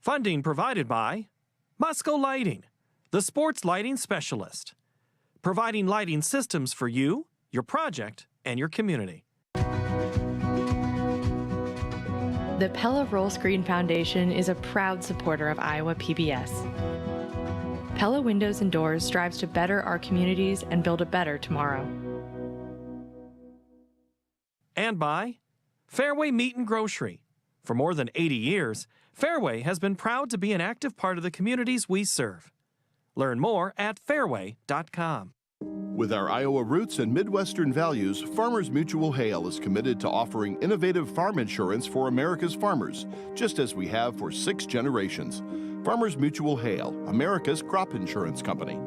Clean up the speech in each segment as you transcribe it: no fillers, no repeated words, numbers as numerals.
Funding provided by Musco Lighting, the sports lighting specialist, providing lighting systems for you, your project, and your community. The Pella Roll Screen Foundation is a proud supporter of Iowa PBS. Pella Windows and Doors strives to better our communities and build a better tomorrow. And by Fairway Meat and Grocery. For more than 80 years, Fairway has been proud to be an active part of the communities we serve. Learn more at fairway.com. With our Iowa roots and Midwestern values, Farmers Mutual Hail is committed to offering innovative farm insurance for America's farmers, just as we have for 6 generations. Farmers Mutual Hail, America's crop insurance company.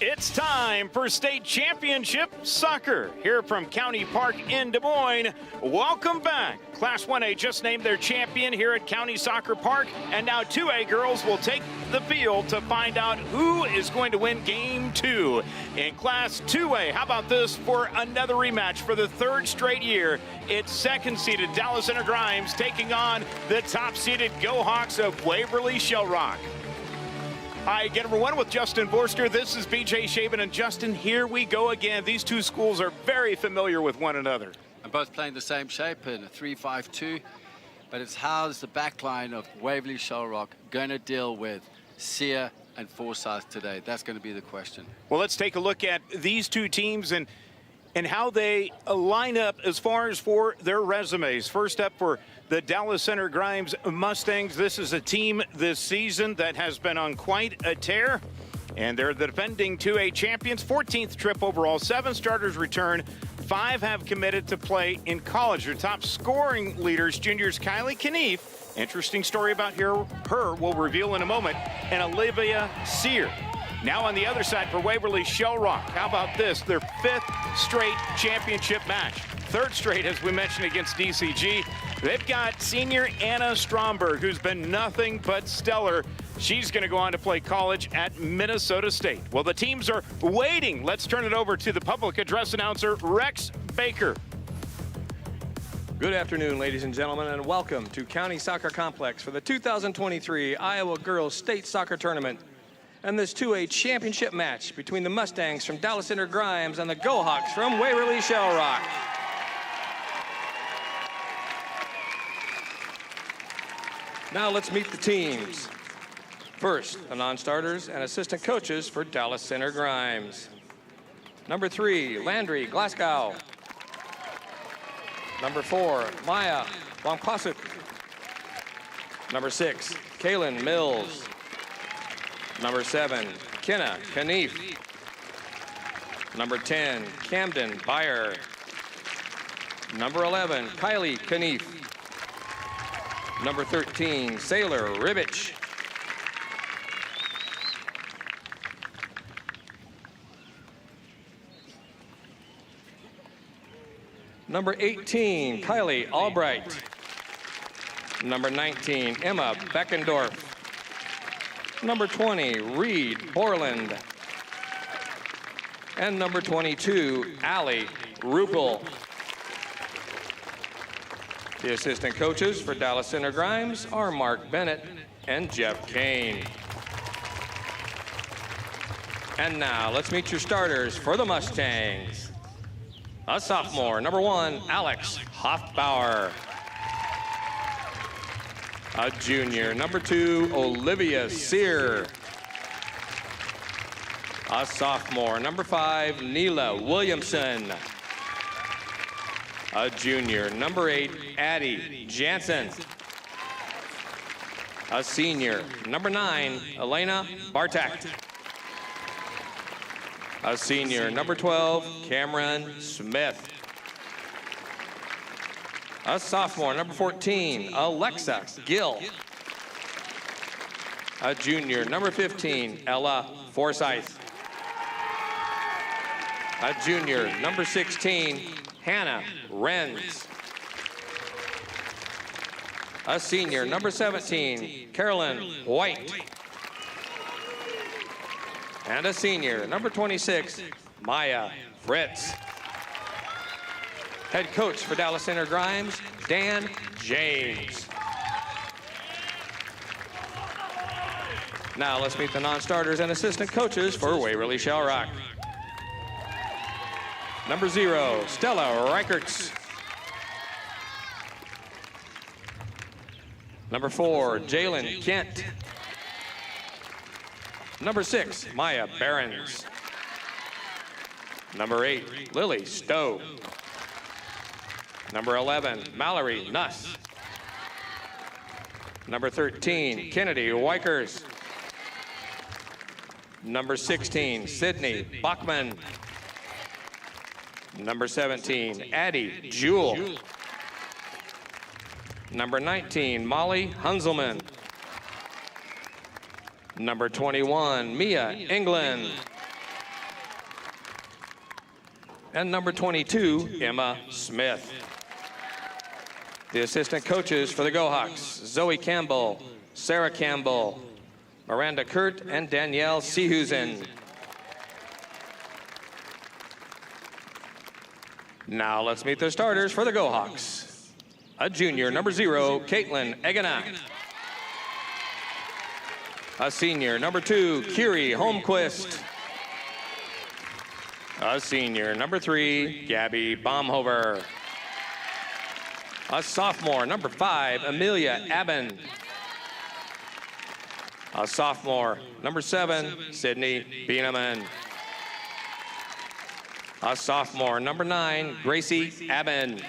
It's time for state championship soccer here from Cownie Park in Des Moines. Welcome back. Class 1A just named their champion here at Cownie Soccer Park, and now 2A girls will take the field to find out who is going to win game 2. In Class 2A, how about this for another rematch for the 3rd straight year? It's second-seeded Dallas Center-Grimes taking on the top-seeded Go-Hawks of Waverly-Shell Rock. Hi again, everyone, with Justin Borster. This is BJ Shaven, and Justin, here we go again. These two schools are very familiar with one another. And both playing the same shape in a 3-5-2, but it's how's the back line of Waverly-Shell Rock going to deal with Sear and Forsyth today? That's going to be the question. Well, let's take a look at these two teams and how they line up as far as for their resumes. First up for the Dallas Center-Grimes Mustangs. This is a team this season that has been on quite a tear, and they're the defending 2A champions. 14th trip overall, 7 starters return, 5 have committed to play in college. Their top scoring leaders, juniors Kylie Knief, interesting story about her we'll reveal in a moment, and Olivia Sear. Now on the other side for Waverly-Shell Rock, how about this? Their 5th straight championship match. 3rd straight, as we mentioned, against DCG. They've got senior Anna Stromberg, who's been nothing but stellar. She's going to go on to play college at Minnesota State. Well, the teams are waiting. Let's turn it over to the public address announcer, Rex Baker. Good afternoon, ladies and gentlemen, and welcome to Cownie Soccer Complex for the 2023 Iowa Girls State Soccer Tournament and this 2A championship match between the Mustangs from Dallas Center-Grimes and the Go-Hawks from Waverly-Shell Rock. Now let's meet the teams. First, the non-starters and assistant coaches for Dallas Center-Grimes. Number 3, Landry Glasgow. Number 4, Maya Wamkwasuk. Number 6, Kaylin Mills. Number 7, Kenna Knief. Number 10, Camden Byer. Number 11, Kylie Knief. Number 13, Sailor Ribich. Number 18, Kylie Albright. Number 19, Emma Beckendorf. Number 20, Reed Borland. And number 22, Allie Rupel. The assistant coaches for Dallas Center-Grimes are Mark Bennett and Jeff Kane. And now let's meet your starters for the Mustangs. A sophomore, number 1, Alex Hoffbauer. A junior, number 2, Olivia Sear. A sophomore, number 5, Neela Williamson. A junior, number 8, Addie Jansen. A senior, number 9, Elena Bartak. A senior, number 12, Cameron Smith. A sophomore, number 14, Alexa Gill. A junior, number 15, Ella Forsyth. A junior, number 16, Hannah Renz. A senior, number 17, Carolyn White. And a senior, number 26, Maya Fritz. Head coach for Dallas Center-Grimes, Dan James. Now let's meet the non-starters and assistant coaches for Waverly-Shell Rock. Number 0, Stella Reichertz. Number 4, Jalen Kent. Number 6, Maya Behrens. Number 8, Lily Stowe. Number 11, Mallory Nuss. Number 13, Kennedy Wykers. Number 16, Sydney Bachman. Number 17, Addie Jewell. Number 19, Molly Hunzelman. Number 21, Mia England. And number 22, Emma Smith. The assistant coaches for the Go-Hawks, Zoe Campbell, Sarah Campbell, Miranda Kurt, and Danielle Seehusen. Now let's meet the starters for the Go-Hawks. A junior, number 0, Caitlin Egenak. A senior, number 2, Kiri Holmquist. A senior, number 3, Gabby Baumhover. A sophomore, number 5, Amelia Abben. A sophomore, number 7, Sydney Bieneman. A sophomore, number 9, Gracie Abben.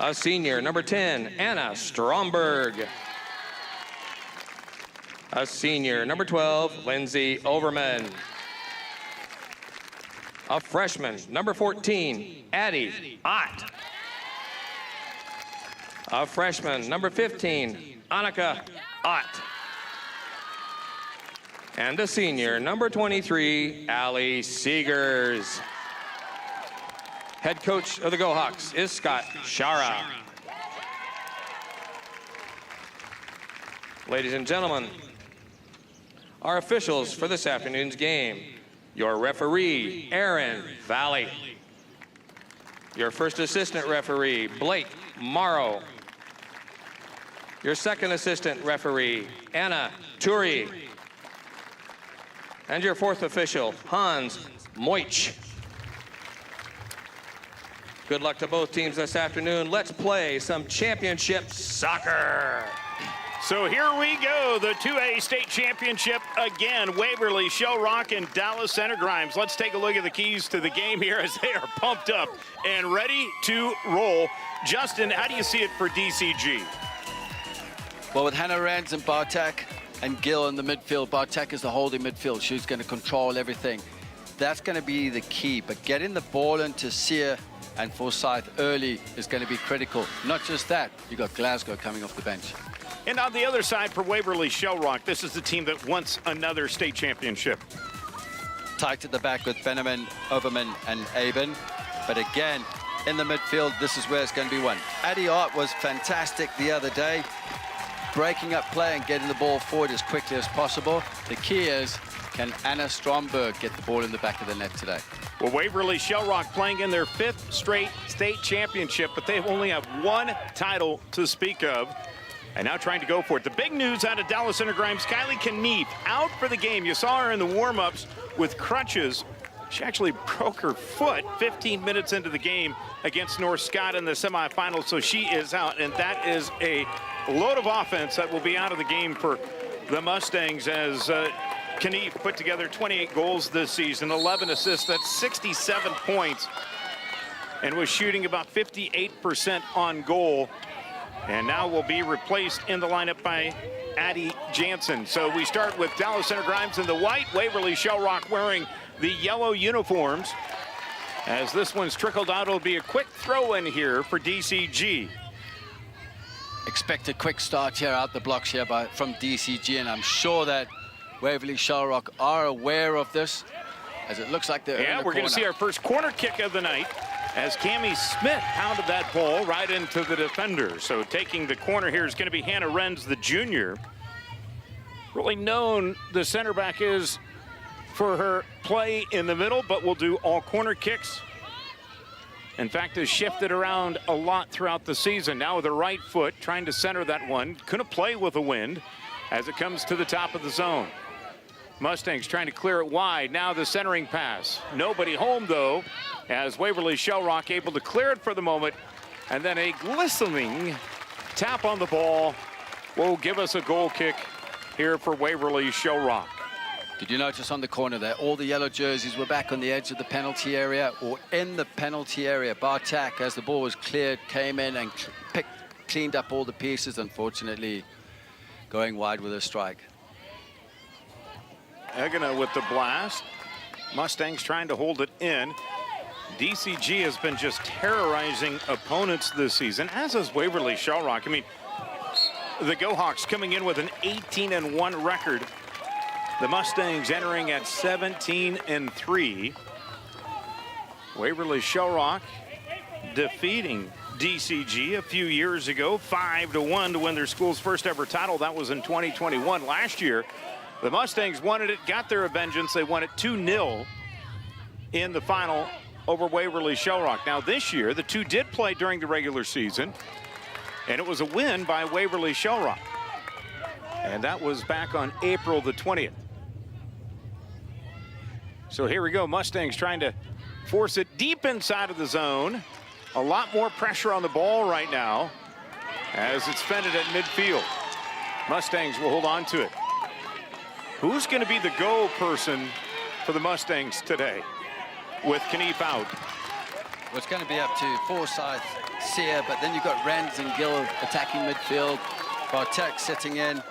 A senior, number 10, Anna Stromberg. A senior, number 12, Lindsay Overman. A freshman, number 14, Addie Ott. A freshman, number 15, Annika Ott. And a senior, number 23, Allie Seegers. Head coach of the Go-Hawks is Scott Shara. Ladies and gentlemen, our officials for this afternoon's game. Your referee, Aaron Valley. Your first assistant referee, Blake Morrow. Your second assistant referee, Anna Turi. And your fourth official, Hans Moich. Good luck to both teams this afternoon. Let's play some championship soccer. So here we go, the 2A state championship again, Waverly-Shell Rock and Dallas Center-Grimes. Let's take a look at the keys to the game here as they are pumped up and ready to roll. Justin, how do you see it for DCG? Well, with Hannah Renz and Bartek and Gill in the midfield, Bartek is the holding midfield. She's going to control everything. That's going to be the key, but getting the ball into Sia and Forsyth early is going to be critical. Not just that, you've got Glasgow coming off the bench. And on the other side for Waverly-Shell Rock, this is the team that wants another state championship. Tight at the back with Beneman, Overman, and Aben. But again, in the midfield, this is where it's going to be won. Addie Art was fantastic the other day, breaking up play and getting the ball forward as quickly as possible. The key is, can Anna Stromberg get the ball in the back of the net today? Well, Waverly-Shell Rock playing in their 5th straight state championship, but they only have one title to speak of. And now trying to go for it. The big news out of Dallas Center-Grimes, Kylie Knief out for the game. You saw her in the warm-ups with crutches. She actually broke her foot 15 minutes into the game against North Scott in the semifinals, so she is out. And that is a load of offense that will be out of the game for the Mustangs as Knief put together 28 goals this season, 11 assists, that's 67 points, and was shooting about 58% on goal. And now will be replaced in the lineup by Addie Jansen. So we start with Dallas Center-Grimes in the white, Waverly-Shell Rock wearing the yellow uniforms. As this one's trickled out, it'll be a quick throw in here for DCG. Expect a quick start here out the blocks here from DCG, and I'm sure that Waverly-Shell Rock are aware of this, as it looks like they're in the we're going to corner. see our first corner kick of the night as Cownie Smith pounded that ball right into the defender. So taking the corner here is going to be Hannah Renz, the junior. Really known, the center back is, for her play in the middle, but will do all corner kicks. In fact, has shifted around a lot throughout the season. Now with her right foot, trying to center that one. Couldn't play with the wind as it comes to the top of the zone. Mustangs trying to clear it wide. Now the centering pass. Nobody home, though, as Waverly-Shell Rock able to clear it for the moment. And then a glistening tap on the ball will give us a goal kick here for Waverly-Shell Rock. Did you notice on the corner there, all the yellow jerseys were back on the edge of the penalty area or in the penalty area. Bartak, as the ball was cleared, came in and cleaned up all the pieces, unfortunately going wide with a strike. Egena with the blast. Mustangs trying to hold it in. DCG has been just terrorizing opponents this season, as has Waverly-Shell Rock. I mean, the Go-Hawks coming in with an 18-1 record. The Mustangs entering at 17-3. Waverly-Shell Rock defeating DCG a few years ago, 5-1 to win their school's first ever title. That was in 2021. Last year, the Mustangs wanted it, got their vengeance. They won it 2-0 in the final over Waverly-Shell Rock. Now this year, the two did play during the regular season, and it was a win by Waverly-Shell Rock. And that was back on April the 20th. So here we go, Mustangs trying to force it deep inside of the zone. A lot more pressure on the ball right now as it's fended at midfield. Mustangs will hold on to it. Who's going to be the goal person for the Mustangs today with Knief out? Well, it's going to be up to Forsyth, Sear, but then you've got Renz and Gill attacking midfield. Bartek sitting in.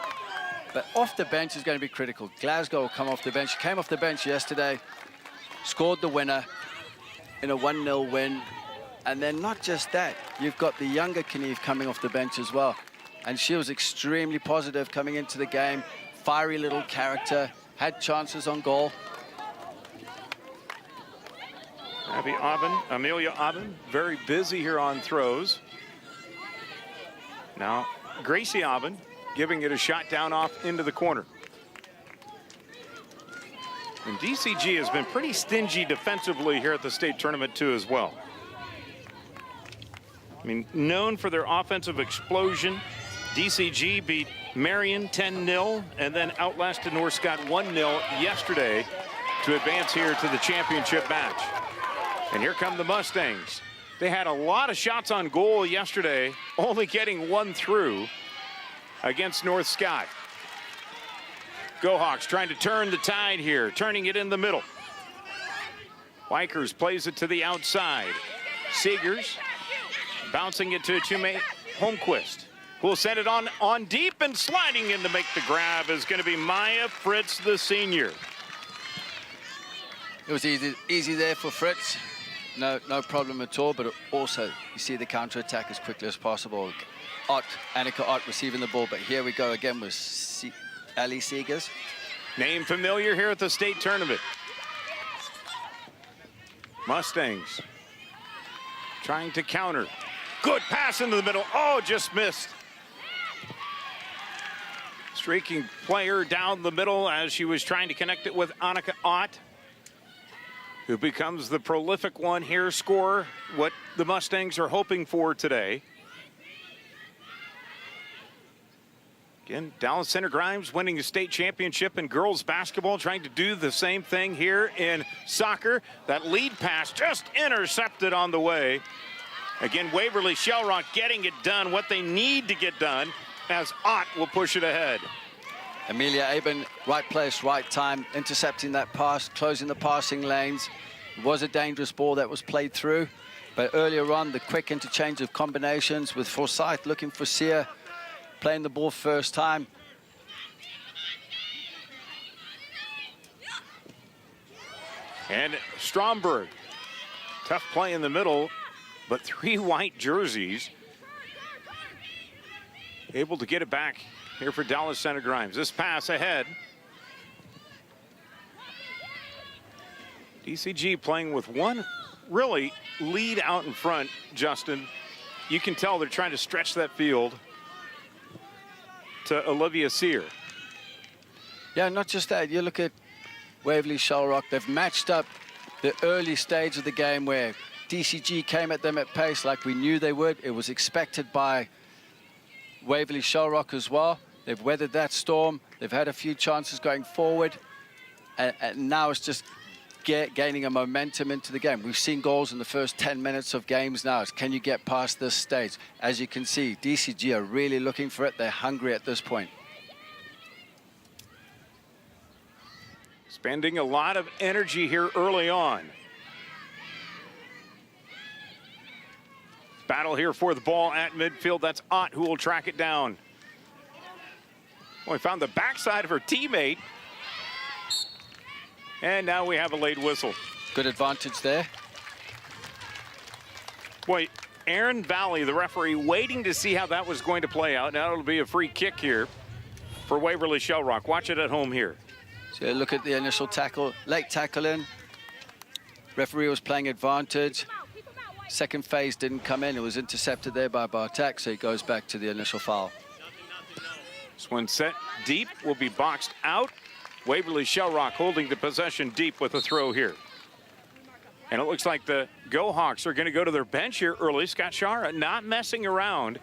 But off the bench is going to be critical. Glasgow will come off the bench. She came off the bench yesterday, scored the winner in a 1-0 win. And then not just that, you've got the younger Knief coming off the bench as well. And she was extremely positive coming into the game. Fiery little character, had chances on goal. Amelia Aubin, very busy here on throws. Now, Gracie Aubin giving it a shot down off into the corner. And DCG has been pretty stingy defensively here at the state tournament too as well. I mean, known for their offensive explosion. DCG beat Marion 10-0 and then outlasted North Scott 1-0 yesterday to advance here to the championship match. And here come the Mustangs. They had a lot of shots on goal yesterday, only getting one through against North Scott. Go-Hawks trying to turn the tide here, turning it in the middle. Wykers plays it to the outside. Seegers bouncing it to a teammate, Holmquist, who will send it on deep, and sliding in to make the grab is going to be Maya Fritz, the senior. It was easy there for Fritz. No problem at all, but also you see the counter-attack as quickly as possible. Annika Ott receiving the ball, but here we go again with Ali Seegers. Name familiar here at the state tournament. Mustangs trying to counter. Good pass into the middle. Oh, just missed. Streaking player down the middle as she was trying to connect it with Annika Ott, who becomes the prolific one here, scorer, what the Mustangs are hoping for today. Again, Dallas Center-Grimes winning the state championship in girls basketball, trying to do the same thing here in soccer. That lead pass just intercepted on the way. Again, Waverly-Shell Rock getting it done, what they need to get done, as Ott will push it ahead. Amelia Aben, right place, right time, intercepting that pass, closing the passing lanes. It was a dangerous ball that was played through, but earlier on, the quick interchange of combinations with Forsyth looking for Sear, playing the ball first time. And Stromberg, tough play in the middle, but 3 white jerseys. able to get it back here for Dallas Center-Grimes. This pass ahead. DCG playing with one really lead out in front, Justin. You can tell they're trying to stretch that field to Olivia Sear. Yeah, not just that. You look at Waverly-Shell Rock. They've matched up the early stage of the game where DCG came at them at pace like we knew they would. It was expected by Waverly-Shell Rock as well. They've weathered that storm. They've had a few chances going forward. And now it's just gaining a momentum into the game. We've seen goals in the first 10 minutes of games now. Can you get past this stage? As you can see, DCG are really looking for it. They're hungry at this point. Spending a lot of energy here early on. Battle here for the ball at midfield. That's Ott who will track it down. Well, we found the backside of her teammate. And now we have a late whistle. Good advantage there. Boy, Aaron Valley, the referee, waiting to see how that was going to play out. Now it'll be a free kick here for Waverly-Shell Rock. Watch it at home here. So look at the initial tackle, late tackle in. Referee was playing advantage. Second phase didn't come in. It was intercepted there by Bartek, so he goes back to the initial foul. This one set deep, will be boxed out. Waverly-Shell Rock holding the possession deep with a throw here. And it looks like the Go-Hawks are going to go to their bench here early. Scott Shara not messing around.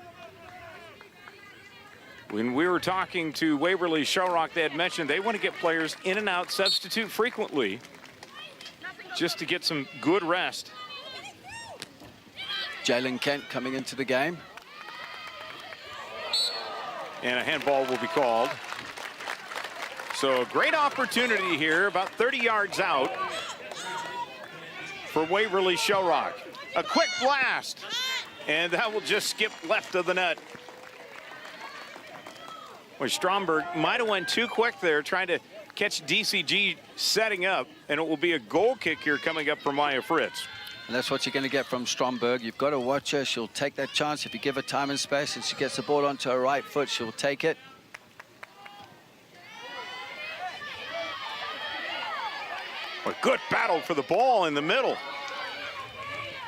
When we were talking to Waverly-Shell Rock, they had mentioned they want to get players in and out, substitute frequently, just to get some good rest. Jalen Kent coming into the game. And a handball will be called. So a great opportunity here, about 30 yards out for Waverly-Shell Rock. A quick blast, and that will just skip left of the net. Well, Stromberg might have went too quick there, trying to catch DCG setting up, and it will be a goal kick here coming up for Maya Fritz. And that's what you're going to get from Stromberg. You've got to watch her. She'll take that chance. If you give her time and space and she gets the ball onto her right foot, she'll take it. A good battle for the ball in the middle.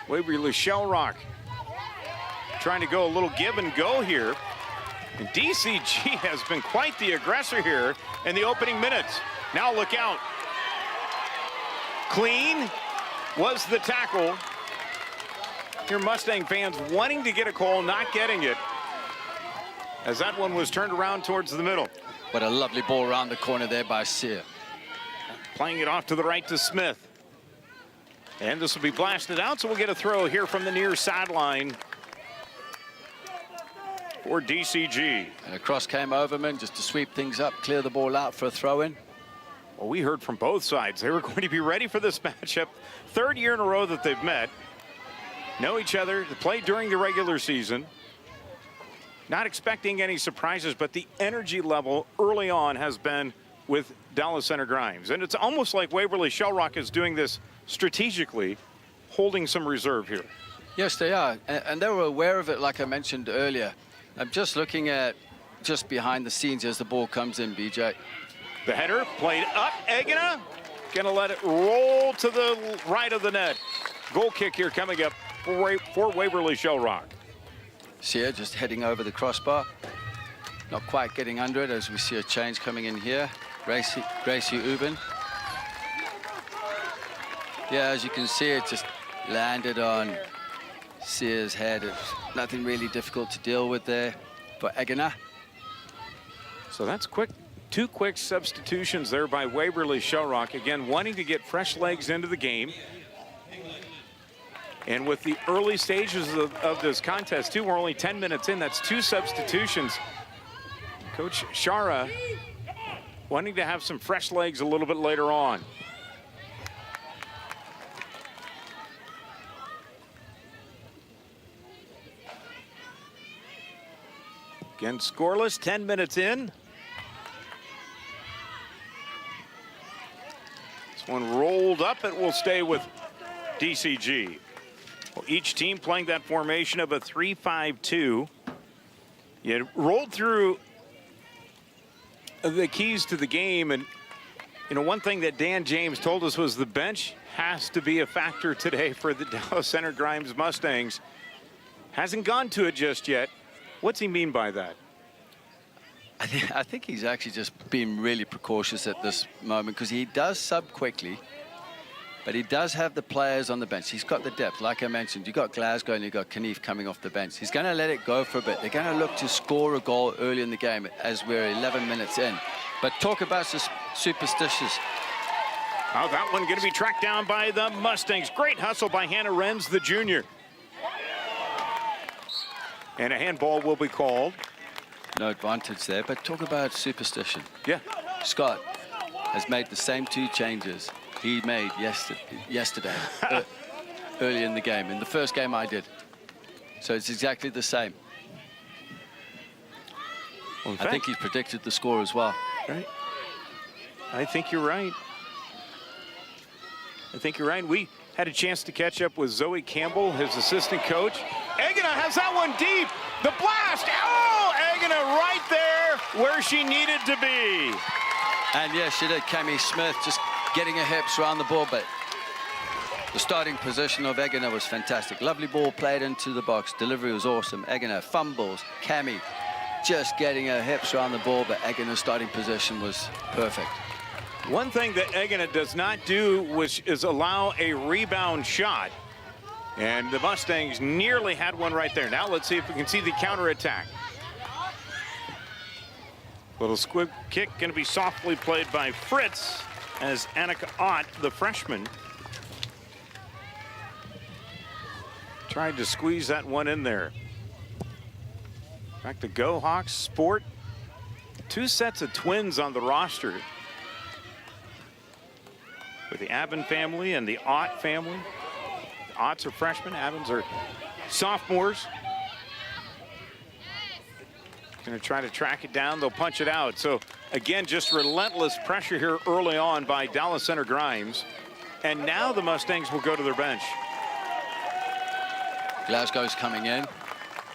Waverly-Shell Rock trying to go a little give and go here. And DCG has been quite the aggressor here in the opening minutes. Now look out. Clean was the tackle. Here Mustang fans wanting to get a call, not getting it, as that one was turned around towards the middle. What a lovely ball around the corner there by Sear. Playing it off to the right to Smith. And this will be blasted out, so we'll get a throw here from the near sideline for DCG. And across came Overman just to sweep things up, clear the ball out for a throw-in. Well, we heard from both sides. They were going to be ready for this matchup. Third year in a row that they've met. Know each other, they played during the regular season. Not expecting any surprises, but the energy level early on has been with Dallas Center-Grimes. And it's almost like Waverly-Shell Rock is doing this strategically, holding some reserve here. Yes, they are. And they were aware of it, like I mentioned earlier. I'm just looking at just behind the scenes as the ball comes in, BJ. The header played up. Egina gonna let it roll to the right of the net. Goal kick here coming up for Waverly-Shell Rock. Sear just heading over the crossbar. Not quite getting under it as we see a change coming in here. Gracie Ubin. Yeah, as you can see, it just landed on Sear's head. It was nothing really difficult to deal with there for Egina. So that's quick. Two quick substitutions there by Waverly-Shell Rock. Again, wanting to get fresh legs into the game. And with the early stages of this contest, too, we're only 10 minutes in. That's two substitutions. Coach Shara wanting to have some fresh legs a little bit later on. Again, scoreless, 10 minutes in. This one rolled up. It will stay with DCG. Well, each team playing that formation of a 3-5-2. You rolled through the keys to the game, and one thing that Dan James told us was the bench has to be a factor today for the Dallas Center-Grimes Mustangs. Hasn't gone to it just yet. What's he mean by that? I think he's actually just being really precautious at this moment, because he does sub quickly, but he does have the players on the bench. He's got the depth. Like I mentioned, you've got Glasgow and you've got Knief coming off the bench. He's going to let it go for a bit. They're going to look to score a goal early in the game as we're 11 minutes in. But talk about superstitious. Oh, that one going to be tracked down by the Mustangs. Great hustle by Hannah Renz, the junior. And a handball will be called. No advantage there, but talk about superstition. Yeah. Scott has made the same 2 changes he made yesterday, early in the game, in the first game I did. So it's exactly the same. Well, I think he's predicted the score as well. Right. I think you're right. I think you're right. We had a chance to catch up with Zoe Campbell, his assistant coach. Egina has that one deep. The blast. Oh, Egina right there where she needed to be. And yes, she did. Cownie Smith just getting her hips around the ball, but the starting position of Egina was fantastic. Lovely ball played into the box. Delivery was awesome. Egina fumbles. Cownie just getting her hips around the ball, but Egina's starting position was perfect. One thing that Egina does not do, which is allow a rebound shot. And the Mustangs nearly had one right there. Now let's see if we can see the counterattack. Little squib kick going to be softly played by Fritz as Annika Ott, the freshman, tried to squeeze that one in there. Back to Go-Hawks Sport. 2 sets of twins on the roster, with the Aben family and the Ott family. The Otts are freshmen, Abens are sophomores. Going to try to track it down. They'll punch it out. So again, just relentless pressure here early on by Dallas Center-Grimes. And now the Mustangs will go to their bench. Glasgow's coming in.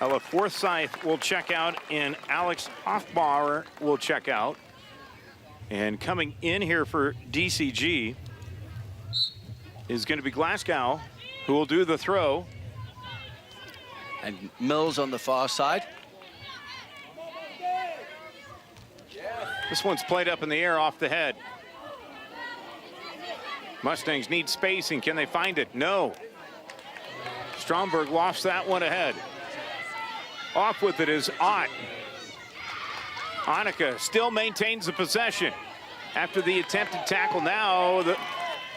Ella Forsyth will check out, and Alex Hoffbauer will check out. And coming in here for DCG is going to be Glasgow, who will do the throw. And Mills on the far side. This one's played up in the air off the head. Mustangs need spacing. Can they find it? No. Stromberg lofts that one ahead. Off with it is Ott. Annika still maintains the possession after the attempted tackle. Now the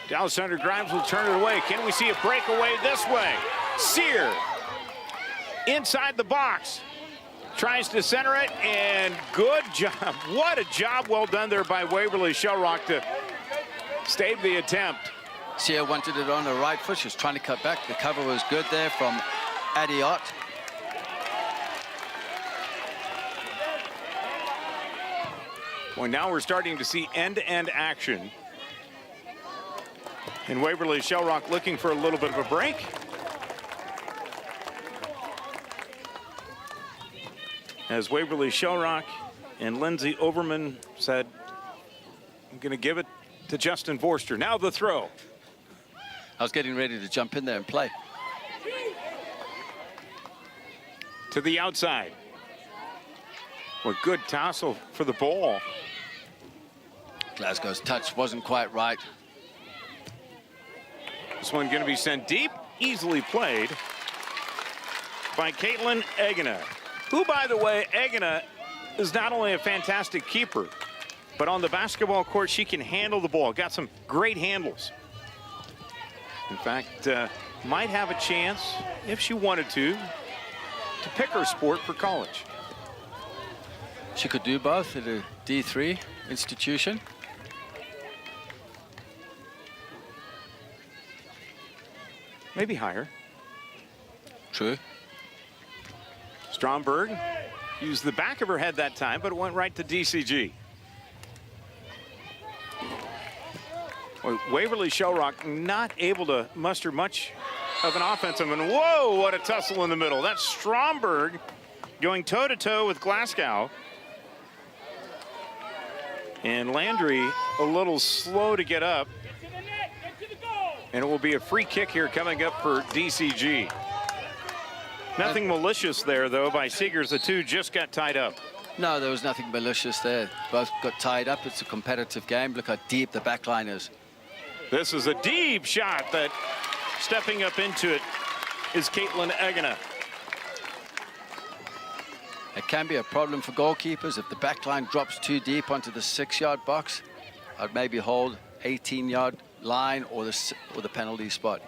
Dallas Center-Grimes will turn it away. Can we see a breakaway this way? Sear inside the box. Tries to center it, and good job. What a job well done there by Waverly-Shell Rock to stave the attempt. Sia wanted it on the right foot. She was trying to cut back. The cover was good there from Addie Ott. Well, now we're starting to see end-to-end action. And Waverly-Shell Rock looking for a little bit of a break. As Waverly-Shell Rock and Lindsay Overman said, I'm going to give it to Justin Forster. Now the throw. I was getting ready to jump in there and play. To the outside. Well, good tassel for the ball. Glasgow's touch wasn't quite right. This one going to be sent deep, easily played by Caitlin Egina, who, by the way, Egina is not only a fantastic keeper, but on the basketball court, she can handle the ball. Got some great handles. In fact, might have a chance, if she wanted to pick her sport for college. She could do both at a D3 institution. Maybe higher. True. Stromberg used the back of her head that time, but it went right to DCG. Well, Waverly-Shell Rock not able to muster much of an offensive. And whoa, what a tussle in the middle. That's Stromberg going toe-to-toe with Glasgow. And Landry a little slow to get up. And it will be a free kick here coming up for DCG. Nothing malicious there, though, by Seegers. The two just got tied up. No, there was nothing malicious there. Both got tied up. It's a competitive game. Look how deep the back line is. This is a deep shot that stepping up into it is Caitlin Egena. It can be a problem for goalkeepers if the back line drops too deep onto the 6-yard box. I'd maybe hold 18-yard line or the penalty spot.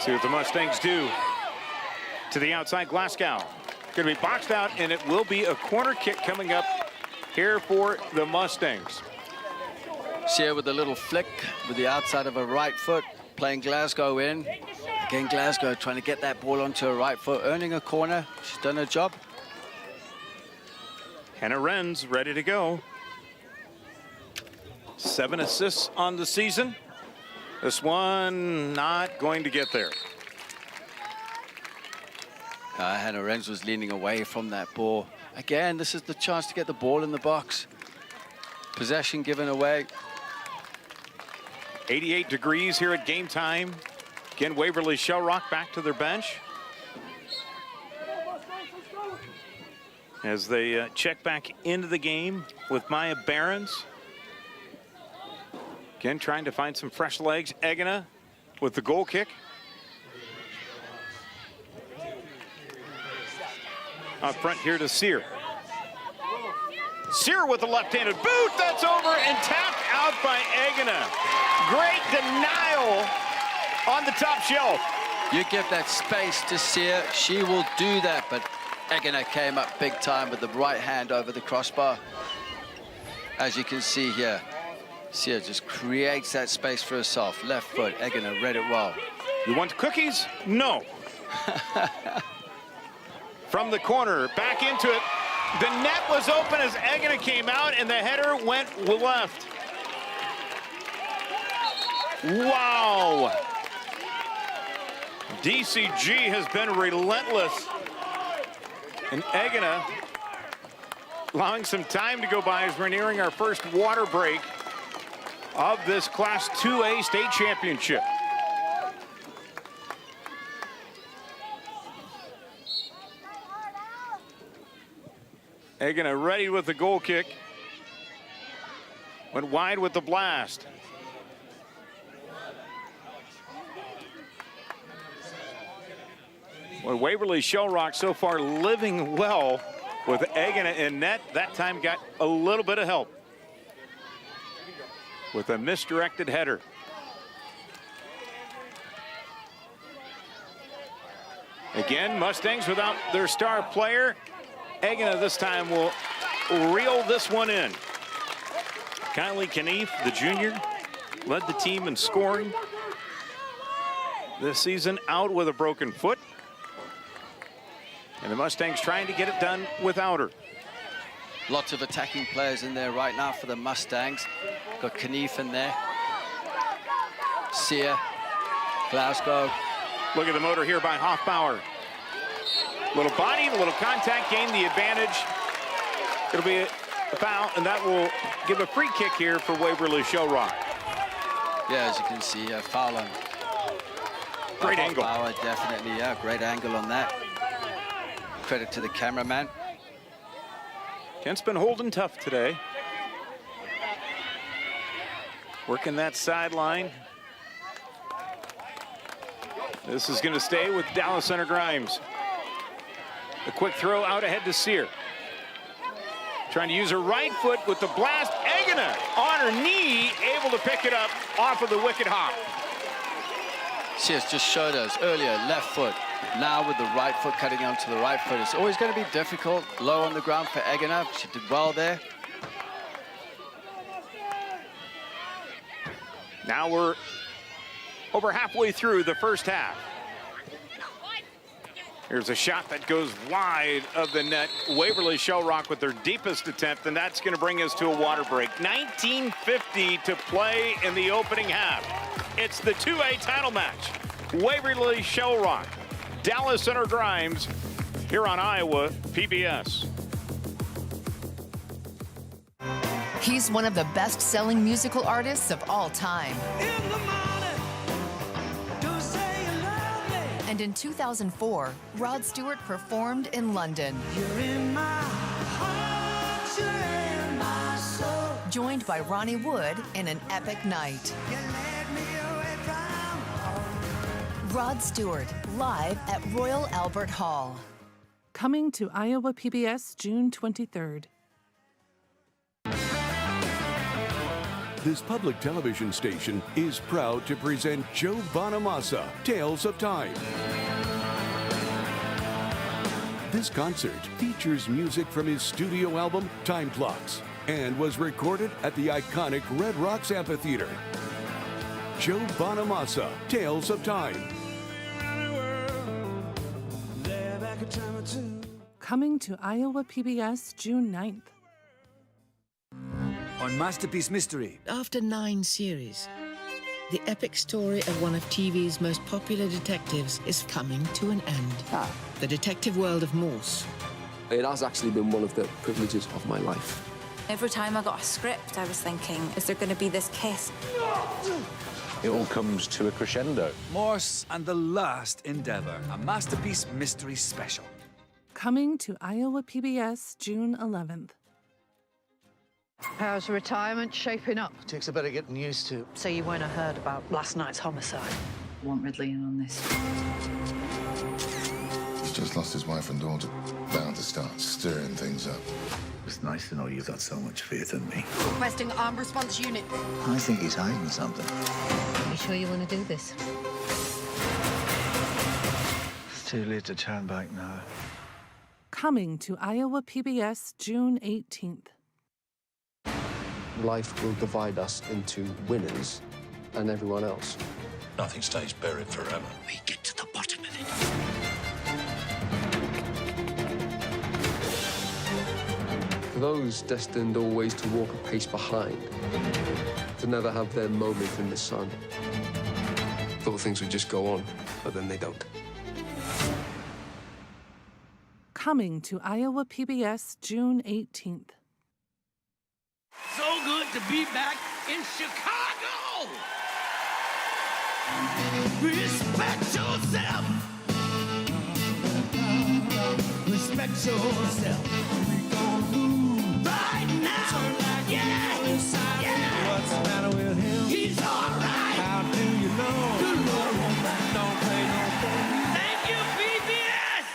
See what the Mustangs do. To the outside, Glasgow. Going to be boxed out, and it will be a corner kick coming up here for the Mustangs. Sia with a little flick with the outside of her right foot, playing Glasgow in. Again, Glasgow trying to get that ball onto her right foot, earning a corner. She's done her job. Hannah Renz ready to go. 7 assists on the season. This one not going to get there. Hannah Renz was leaning away from that ball. Again, this is the chance to get the ball in the box. Possession given away. 88 degrees here at game time. Again, Waverly-Shell Rock back to their bench as they check back into the game with Maya Behrens. Again, trying to find some fresh legs. Egena with the goal kick. Up front here to Sear. Sear with the left-handed boot. That's over and tapped out by Egena. Great denial on the top shelf. You give that space to Sear, she will do that, but Egena came up big time with the right hand over the crossbar. As you can see here, Sear just creates that space for herself. Left foot, Egena read it well. You want cookies? No. From the corner, back into it. The net was open as Egena came out, and the header went left. Wow. DCG has been relentless. And Egena allowing some time to go by as we're nearing our first water break of this Class 2A state championship. Egena ready with the goal kick. Went wide with the blast. Well, Waverly-Shell Rock so far living well with Egena in net. That time got a little bit of help with a misdirected header. Again, Mustangs without their star player. Egena this time will reel this one in. Kylie Knief, the junior, led the team in scoring this season, out with a broken foot. And the Mustangs trying to get it done without her. Lots of attacking players in there right now for the Mustangs. Got Knief in there. Sear, Glasgow. Look at the motor here by Hoffbauer. Little body, a little contact, gained the advantage. It'll be a foul, and that will give a free kick here for Waverly-Shell Rock. Yeah, as you can see, a foul on. Great angle. Hoffbauer, definitely, yeah, great angle on that. Credit to the cameraman. Kent's been holding tough today. Working that sideline. This is going to stay with Dallas Center-Grimes. A quick throw out ahead to Sear. Trying to use her right foot with the blast. Egena on her knee, able to pick it up off of the wicket hop. Sear's just showed us earlier, left foot. Now with the right foot cutting onto the right foot. It's always going to be difficult, low on the ground for Egena. She did well there. Now we're over halfway through the first half. Here's a shot that goes wide of the net. Waverly-Shell Rock with their deepest attempt, and that's going to bring us to a water break. 19:50 to play in the opening half. It's the 2A title match Waverly-Shell Rock, Dallas Center-Grimes, here on Iowa PBS. He's one of the best-selling musical artists of all time. And in 2004, Rod Stewart performed in London. Joined by Ronnie Wood in an epic night. Rod Stewart, live at Royal Albert Hall. Coming to Iowa PBS June 23rd. This public television station is proud to present Joe Bonamassa, Tales of Time. This concert features music from his studio album, Time Clocks, and was recorded at the iconic Red Rocks Amphitheater. Joe Bonamassa, Tales of Time. Coming to Iowa PBS June 9th. On Masterpiece Mystery. After 9 series, the epic story of one of TV's most popular detectives is coming to an end. The detective world of Morse. It has actually been one of the privileges of my life. Every time I got a script, I was thinking, is there going to be this kiss? It all comes to a crescendo. Morse and the Last Endeavor, a Masterpiece Mystery special. Coming to Iowa PBS June 11th. How's retirement shaping up? Takes a bit of getting used to. So you won't have heard about last night's homicide? I want Ridley in on this. He's just lost his wife and daughter. Bound to start stirring things up. It's nice to know you've got so much faith in me. Requesting armed response unit. I think he's hiding something. Are you sure you want to do this? It's too late to turn back now. Coming to Iowa PBS June 18th. Life will divide us into winners and everyone else. Nothing stays buried forever. We get to the bottom of it. For those destined always to walk a pace behind, to never have their moment in the sun, thought things would just go on, but then they don't. Coming to Iowa PBS June 18th. So good to be back in Chicago! Respect yourself! Respect yourself! We gonna move right now! Yeah! Yeah! What's the matter with him? He's alright! How do you know? Good Lord, don't play no game. Thank you, PBS!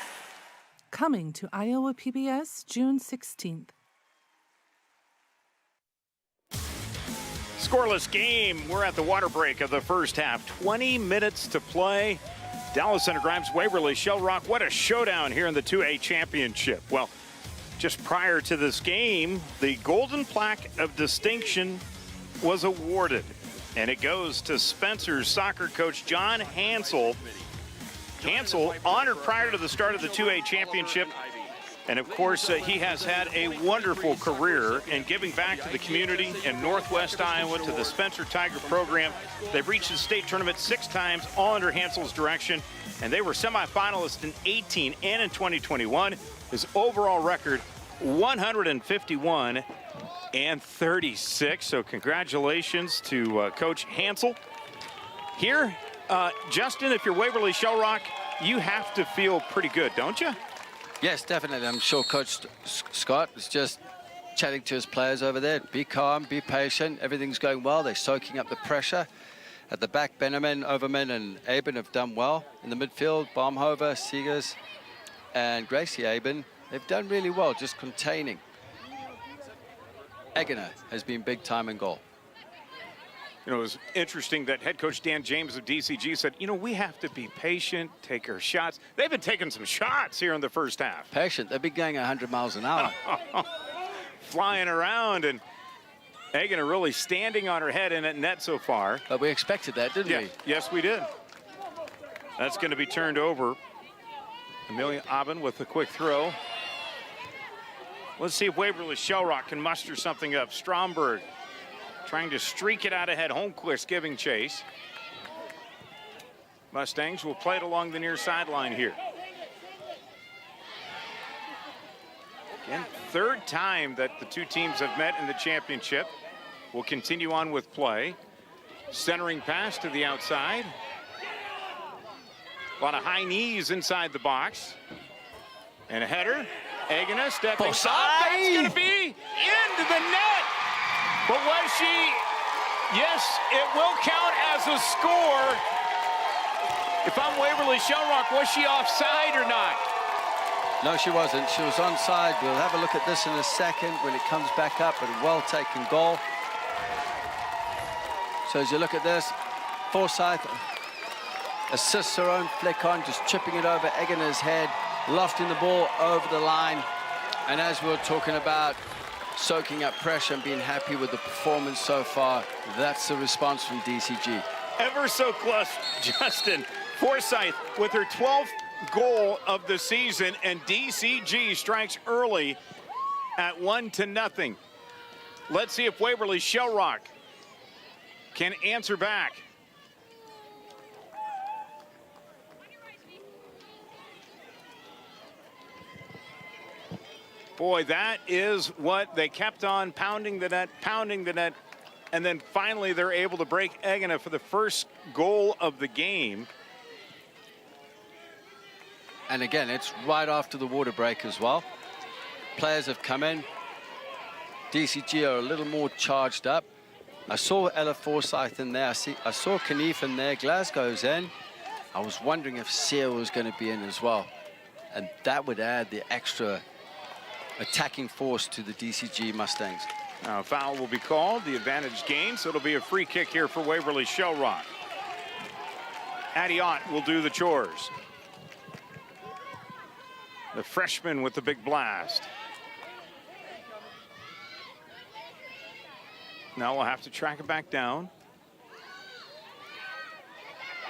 Coming to Iowa PBS June 16th. Scoreless game. We're at the water break of the first half. 20 minutes to play. Dallas Center-Grimes, Waverly-Shell Rock. What a showdown here in the 2A championship. Well, just prior to this game, the Golden Plaque of Distinction was awarded. And it goes to Spencer's soccer coach, John Hansel. Hansel honored prior to the start of the 2A championship. And of course, he has had a wonderful career in giving back to the community in Northwest Iowa, to the Spencer Tiger program. They've reached the state tournament 6 times, all under Hansel's direction. And they were semifinalists in 18 and in 2021. His overall record, 151 and 36. So congratulations to Coach Hansel. Here, Justin, if you're Waverly-Shell Rock, you have to feel pretty good, don't you? Yes, definitely. I'm sure Coach Scott is just chatting to his players over there. Be calm, be patient. Everything's going well. They're soaking up the pressure. At the back, Benjamin, Overman, and Aben have done well. In the midfield, Baumhover, Seegers, and Gracie Aben, they've done really well, just containing. Eggener has been big time in goal. You know, it was interesting that head coach Dan James of DCG said, you know, we have to be patient, take our shots. They've been taking some shots here in the first half. Patient. They've been going 100 miles an hour. Flying around, and Eggener really standing on her head in that net so far. But we expected that, didn't we? Yes, we did. That's going to be turned over. Amelia Aben with a quick throw. Let's see if Waverly-Shell Rock can muster something up. Stromberg trying to streak it out ahead. Holmquist giving chase. Mustangs will play it along the near sideline here. Again, third time that the two teams have met in the championship. We'll continue on with play. Centering pass to the outside. A lot of high knees inside the box. And a header. Agana stepping up. That's going to be into the net. But was she? Yes, it will count as a score. If I'm Waverly-Shell Rock, was she offside or not? No, she wasn't. She was onside. We'll have a look at this in a second when it comes back up, but a well-taken goal. So as you look at this, Forsyth assists her own flick on, just chipping it over Eggener's head, lofting the ball over the line. And as we were talking about soaking up pressure and being happy with the performance so far, that's the response from DCG. Ever so close, Justin. Forsyth with her 12th goal of the season, and DCG strikes early at 1-0. Let's see if Waverly-Shell Rock can answer back. Boy, that is what they kept on pounding the net, and then finally they're able to break Egana for the first goal of the game. And again, it's right after the water break as well. Players have come in. DCG are a little more charged up. I saw Ella Forsyth in there. I saw Knief in there. Glasgow's in. I was wondering if Seal was going to be in as well. And that would add the extra attacking force to the DCG Mustangs. Now a foul will be called, the advantage gained, so it'll be a free kick here for Waverly-Shell Rock. Addie Ott will do the chores. The freshman with the big blast. Now we'll have to track it back down.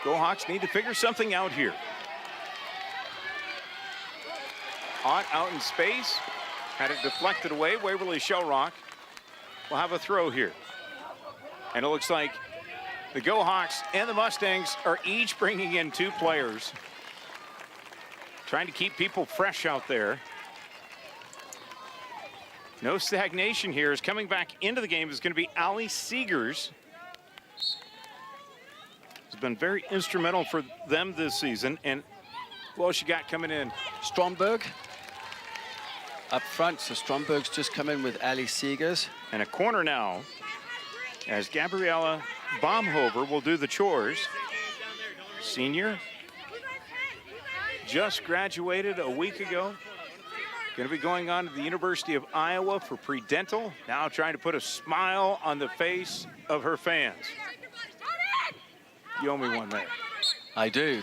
Go-Hawks need to figure something out here. Ott out in space. Had it deflected away. Waverly-Shell Rock will have a throw here. And it looks like the Go-Hawks and the Mustangs are each bringing in 2 players. Trying to keep people fresh out there. No stagnation here. Is coming back into the game is going to be Allie Seegers. Has been very instrumental for them this season. And what else you got coming in? Stromberg up front. So Stromberg's just come in with Ali Seegers. And a corner now as Gabriella Baumhover will do the chores. Senior. Just graduated a week ago. Going to be going on to the University of Iowa for pre-dental. Now trying to put a smile on the face of her fans. You owe me one there. I do.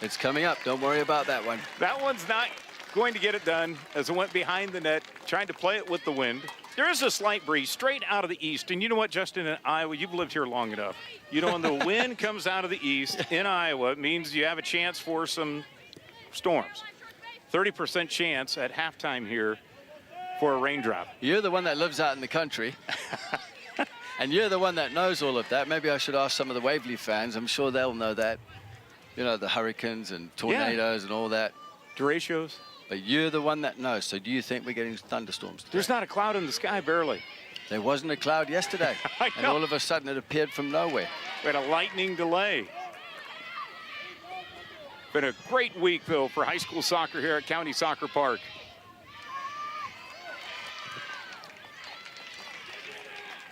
It's coming up. Don't worry about that one. That one's not going to get it done as it went behind the net, trying to play it with the wind. There is a slight breeze straight out of the east. And you know what, Justin, in Iowa, you've lived here long enough. You know, when the wind comes out of the east in Iowa, it means you have a chance for some storms. 30% chance at halftime here for a raindrop. You're the one that lives out in the country. And you're the one that knows all of that. Maybe I should ask some of the Waverly fans. I'm sure they'll know that. You know, the hurricanes and tornadoes and all that. Derechos. But you're the one that knows. So do you think we're getting thunderstorms today? There's not a cloud in the sky, barely. There wasn't a cloud yesterday. And all of a sudden it appeared from nowhere. We had a lightning delay. Been a great week, though, for high school soccer here at Cownie Soccer Park.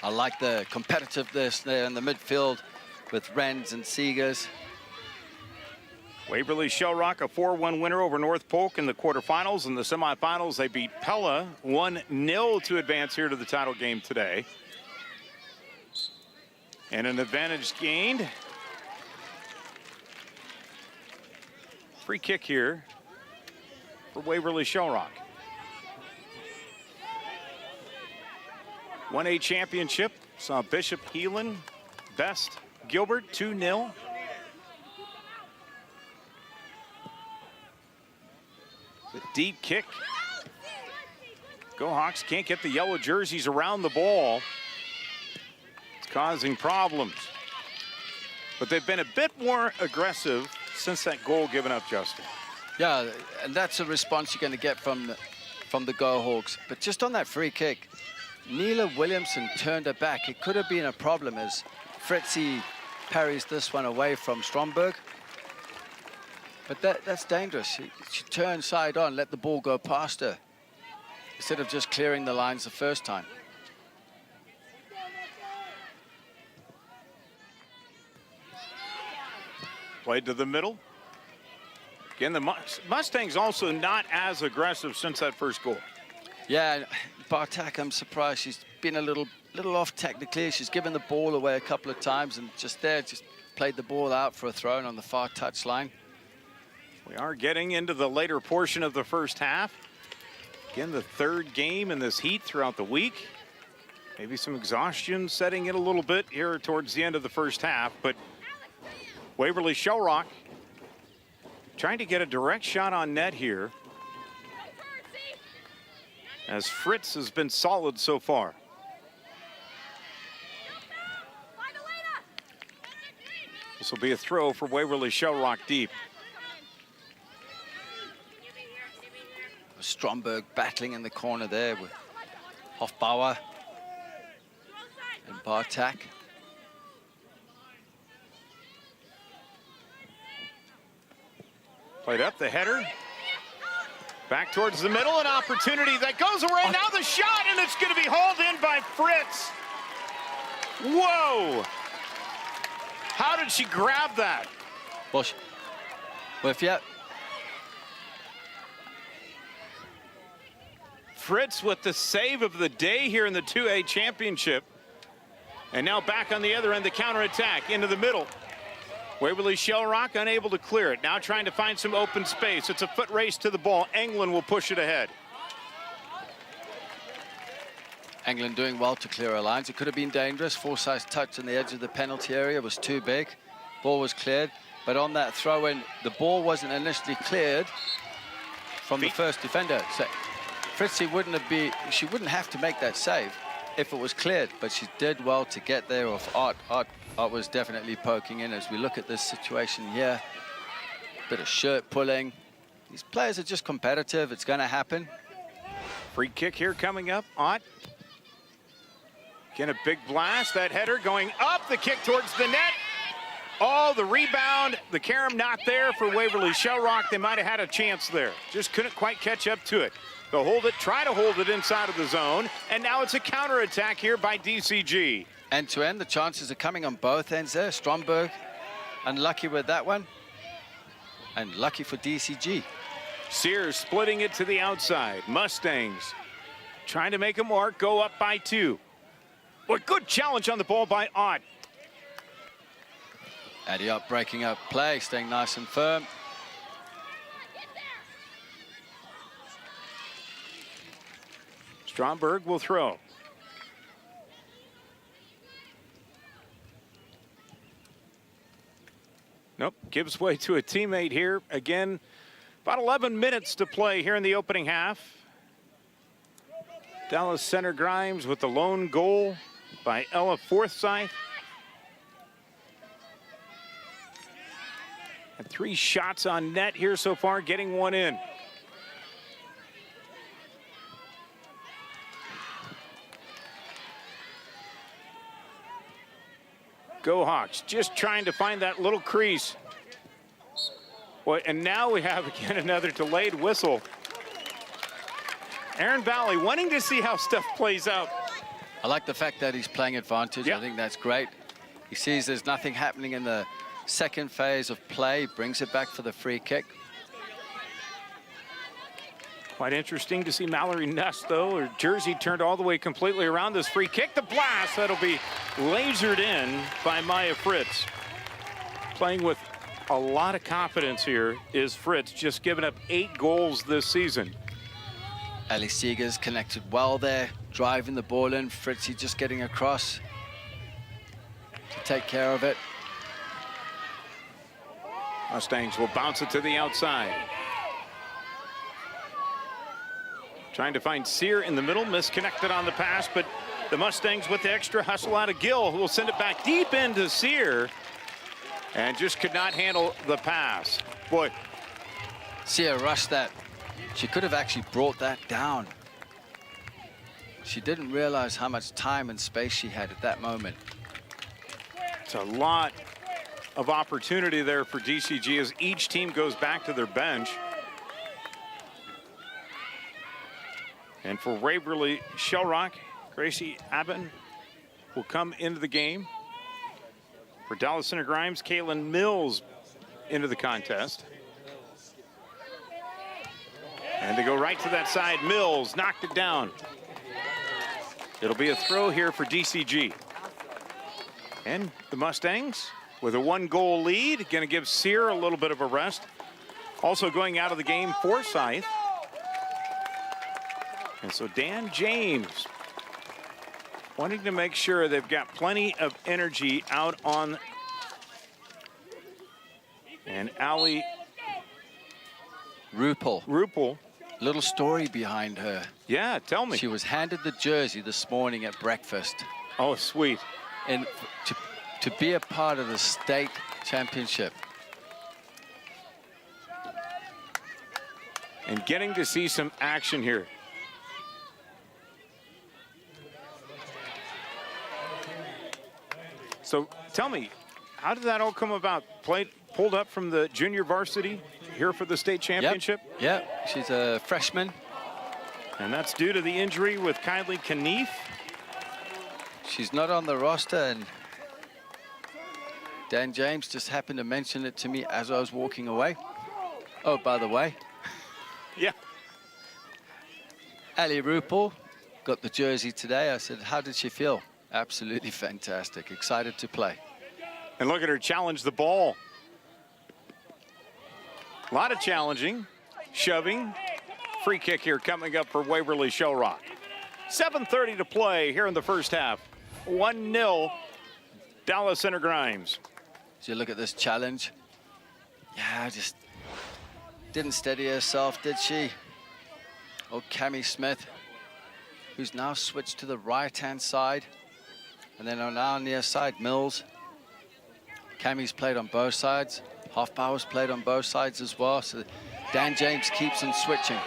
I like the competitiveness there in the midfield with Renz and Seegers. Waverly-Shell Rock, a 4-1 winner over North Polk in the quarterfinals. In the semifinals, they beat Pella 1-0 to advance here to the title game today. And an advantage gained. Free kick here for Waverly-Shell Rock. 1A championship saw Bishop Heelan best Gilbert 2-0. The deep kick. Go-Hawks can't get the yellow jerseys around the ball. It's causing problems. But they've been a bit more aggressive since that goal given up, Justin. Yeah, and that's a response you're going to get from the Go-Hawks. But just on that free kick, Neela Williamson turned her back. It could have been a problem as Fritzie parries this one away from Stromberg. But that's dangerous. She turned side on, let the ball go past her, instead of just clearing the lines the first time. Played to the middle. Again, the Mustangs also not as aggressive since that first goal. Yeah, Bartak, I'm surprised. She's been a little off technically. She's given the ball away a couple of times and just played the ball out for a throw on the far touchline. We are getting into the later portion of the first half. Again, the third game in this heat throughout the week. Maybe some exhaustion setting in a little bit here towards the end of the first half, but Waverly-Shell Rock trying to get a direct shot on net here, as Fritz has been solid so far. This will be a throw for Waverly-Shell Rock deep. Stromberg battling in the corner there with Hofbauer and Bartak. Played up the header. Back towards the middle, an opportunity that goes away. Now the shot, and it's going to be hauled in by Fritz. Whoa! How did she grab that? Well, if you... Fritz with the save of the day here in the 2A championship. And now back on the other end, the counterattack into the middle. Waverly-Shell Rock unable to clear it. Now trying to find some open space. It's a foot race to the ball. England will push it ahead. England doing well to clear her lines. It could have been dangerous. Forsyth's touch on the edge of the penalty area was too big. Ball was cleared. But on that throw-in, the ball wasn't initially cleared from the first defender. So Fritzie wouldn't have to make that save if it was cleared, but she did well to get there off Art. Art was definitely poking in as we look at this situation here. Bit of shirt pulling. These players are just competitive. It's going to happen. Free kick here coming up. Art. Again, a big blast. That header going up. The kick towards the net. Oh, the rebound. The carom not there for Waverly-Shell Rock. They might have had a chance there. Just couldn't quite catch up to it. They'll hold it, try to hold it inside of the zone, and now it's a counterattack here by DCG. End to end, the chances are coming on both ends there. Stromberg, unlucky with that one, and lucky for DCG. Sears splitting it to the outside. Mustangs trying to make a mark, go up by 2. Well, good challenge on the ball by Ott. Addy up, breaking up play, staying nice and firm. Stromberg will throw. Nope, gives way to a teammate here. Again, about 11 minutes to play here in the opening half. Dallas Center-Grimes with the lone goal by Ella Forsyth. And 3 shots on net here so far, getting one in. Go-Hawks just trying to find that little crease. Boy, and now we have again another delayed whistle. Aaron Valley wanting to see how stuff plays out. I like the fact that he's playing advantage. Yep. I think that's great. He sees there's nothing happening in the second phase of play, brings it back for the free kick. Quite interesting to see Mallory Ness, though, her jersey turned all the way completely around this free kick. The blast, that'll be lasered in by Maya Fritz. Playing with a lot of confidence here is Fritz, just giving up 8 goals this season. Ali Seeger's connected well there, driving the ball in. Fritzie just getting across to take care of it. Mustangs will bounce it to the outside. Trying to find Sear in the middle, misconnected on the pass, but the Mustangs with the extra hustle out of Gill, who will send it back deep into Sear. And just could not handle the pass. Boy. See her rush that. She could have actually brought that down. She didn't realize how much time and space she had at that moment. It's a lot of opportunity there for DCG as each team goes back to their bench. And for Waverly-Shell Rock, Gracie Aben will come into the game. For Dallas Center-Grimes, Kaylin Mills into the contest. And they go right to that side. Mills knocked it down. It'll be a throw here for DCG. And the Mustangs with a 1-goal lead, going to give Sear a little bit of a rest. Also going out of the game, Forsyth. And so Dan James wanting to make sure they've got plenty of energy out on. And Allie Rupel. Little story behind her. Yeah, tell me. She was handed the jersey this morning at breakfast. Oh, sweet. And to be a part of the state championship. And getting to see some action here. So tell me, how did that all come about? Pulled up from the junior varsity here for the state championship? Yep, she's a freshman. And that's due to the injury with Kylie Knief. She's not on the roster, and Dan James just happened to mention it to me as I was walking away. Oh, by the way. Yeah. Ali Rupel got the jersey today. I said, how did she feel? Absolutely fantastic. Excited to play. And look at her challenge the ball. A lot of challenging, shoving. Free kick here coming up for Waverly-Shell Rock. 7:30 to play here in the first half. 1-0 Dallas Center-Grimes. So you look at this challenge. Yeah, just didn't steady herself, did she? Oh, Cami Smith, who's now switched to the right-hand side. And then on our near side, Mills. Cami's played on both sides. Hoffbauer's played on both sides as well. So Dan James keeps on switching.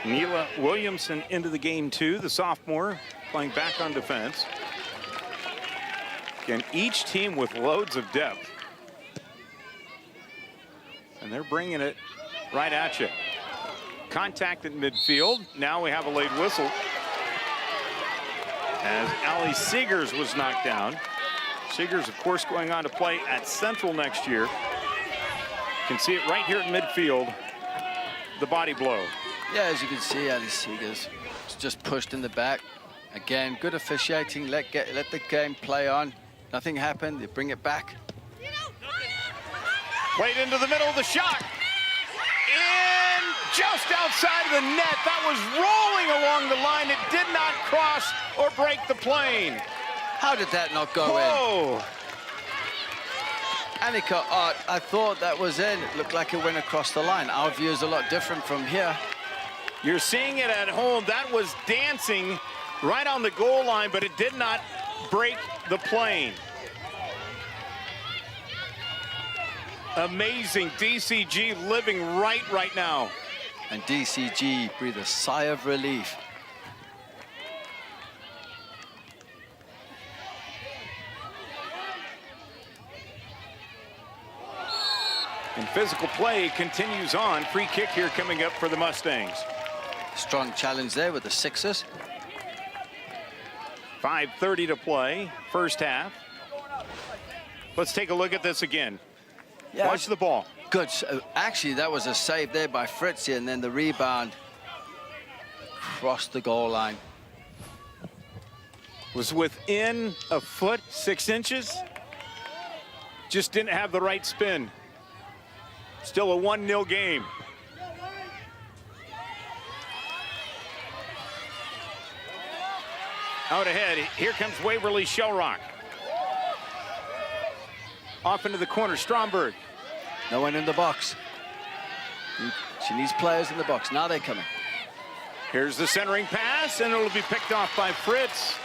Neela Williamson into the game too, the sophomore, playing back on defense. Again, each team with loads of depth. And they're bringing it right at you. Contact at midfield. Now we have a late whistle as Allie Seegers was knocked down. Seegers, of course, going on to play at Central next year. You can see it right here at midfield, the body blow. Yeah, as you can see, Allie Seegers is just pushed in the back. Again, good officiating, let the game play on. Nothing happened, they bring it back. Played into the middle of the shot. In just outside of the net. That was rolling along the line. It did not cross or break the plane. How did that not go in? Annika Ott, I thought that was in. It looked like it went across the line. Our view is a lot different from here. You're seeing it at home. That was dancing right on the goal line, but it did not break the plane. Amazing. DCG living right now. And DCG breathe a sigh of relief. And physical play continues on. Free kick here coming up for the Mustangs. Strong challenge there with the Sixers. 5:30 to play, first half. Let's take a look at this again. Yeah, watch the ball. Good. Actually, that was a save there by Fritzie, and then the rebound crossed the goal line. Was within a foot, 6 inches. Just didn't have the right spin. Still a 1-0 game. Out ahead, here comes Waverly-Shell Rock. Off into the corner, Stromberg. No one in the box. She needs players in the box. Now they're coming. Here's the centering pass, and it'll be picked off by Fritz.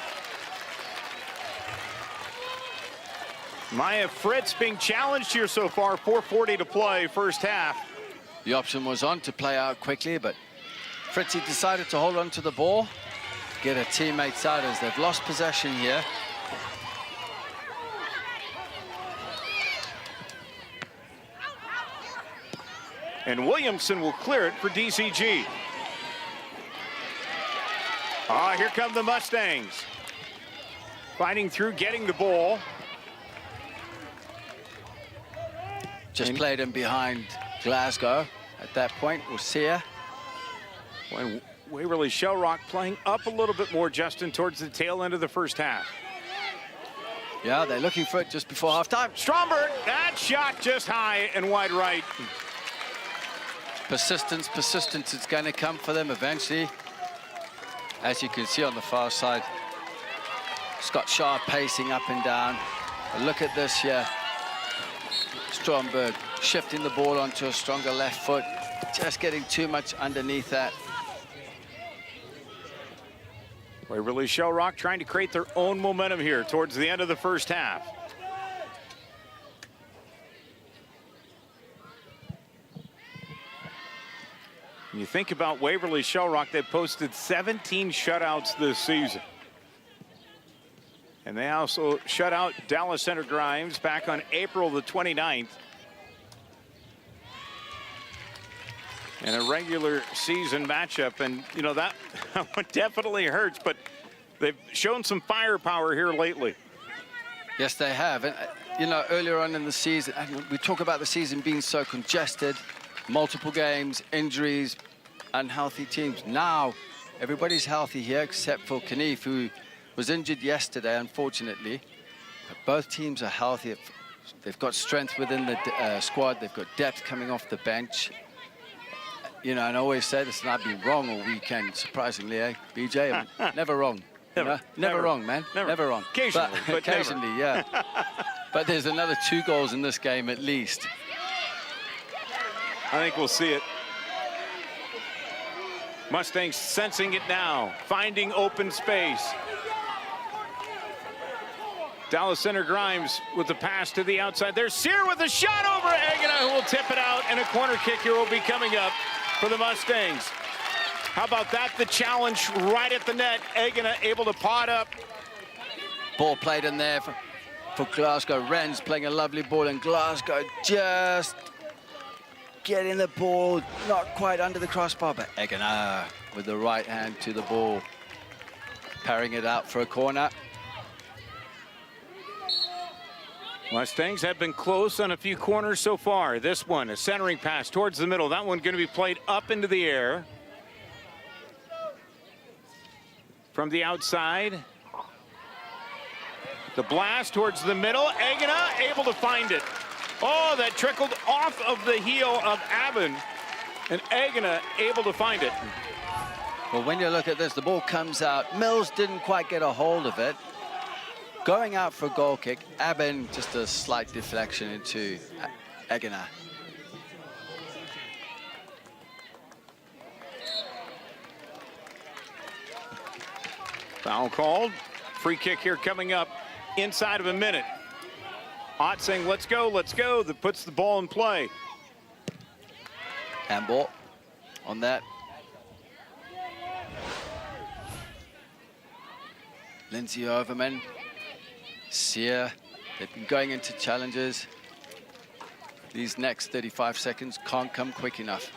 Maya Fritz being challenged here so far. 4:40 to play, first half. The option was on to play out quickly, but Fritzy decided to hold on to the ball, get her teammates out as they've lost possession here. And Williamson will clear it for DCG. Ah, here come the Mustangs. Fighting through, getting the ball. Just played him behind Glasgow at that point. We'll see her. When Waverly-Shell Rock playing up a little bit more, Justin, towards the tail end of the first half. Yeah, they're looking for it just before halftime. Stromberg, that shot just high and wide right. Persistence, persistence. It's going to come for them eventually. As you can see on the far side, Scott Shaw pacing up and down. But look at this here. Stromberg shifting the ball onto a stronger left foot. Just getting too much underneath that. Waverly-Shell Rock trying to create their own momentum here towards the end of the first half. When you think about Waverly-Shell Rock, they've posted 17 shutouts this season. And they also shut out Dallas Center-Grimes back on April the 29th. In a regular season matchup, and you know that one definitely hurts, but they've shown some firepower here lately. Yes, they have. And you know, earlier on in the season, we talk about the season being so congested, multiple games, injuries, unhealthy teams. Now, everybody's healthy here except for Knief, who was injured yesterday, unfortunately. But both teams are healthy. They've got strength within the squad. They've got depth coming off the bench. You know, and I always say this, and I've been wrong all weekend, surprisingly, eh, BJ? I'm never wrong. Never wrong, man. Never wrong. Occasionally, but occasionally, never. Yeah. But there's another 2 goals in this game at least. I think we'll see it. Mustangs sensing it now, finding open space. Dallas Center-Grimes with the pass to the outside. There's Sear with a shot over Agana, who will tip it out, and a corner kick here will be coming up for the Mustangs. How about that? The challenge right at the net. Agana able to pot up. Ball played in there for Glasgow. Wren's playing a lovely ball, and Glasgow just getting the ball, not quite under the crossbar, but Agana with the right hand to the ball, parrying it out for a corner. Mustangs have been close on a few corners so far. This one, a centering pass towards the middle. That one going to be played up into the air. From the outside. The blast towards the middle. Agana able to find it. Oh, that trickled off of the heel of Avon. And Agana able to find it. Well, when you look at this, the ball comes out. Mills didn't quite get a hold of it. Going out for a goal kick. Abin, just a slight deflection into Agana. Foul called. Free kick here coming up inside of a minute. Ott saying, let's go, let's go. That puts the ball in play. Handball on that. Lindsay Overman. Sear, they've been going into challenges. These next 35 seconds can't come quick enough.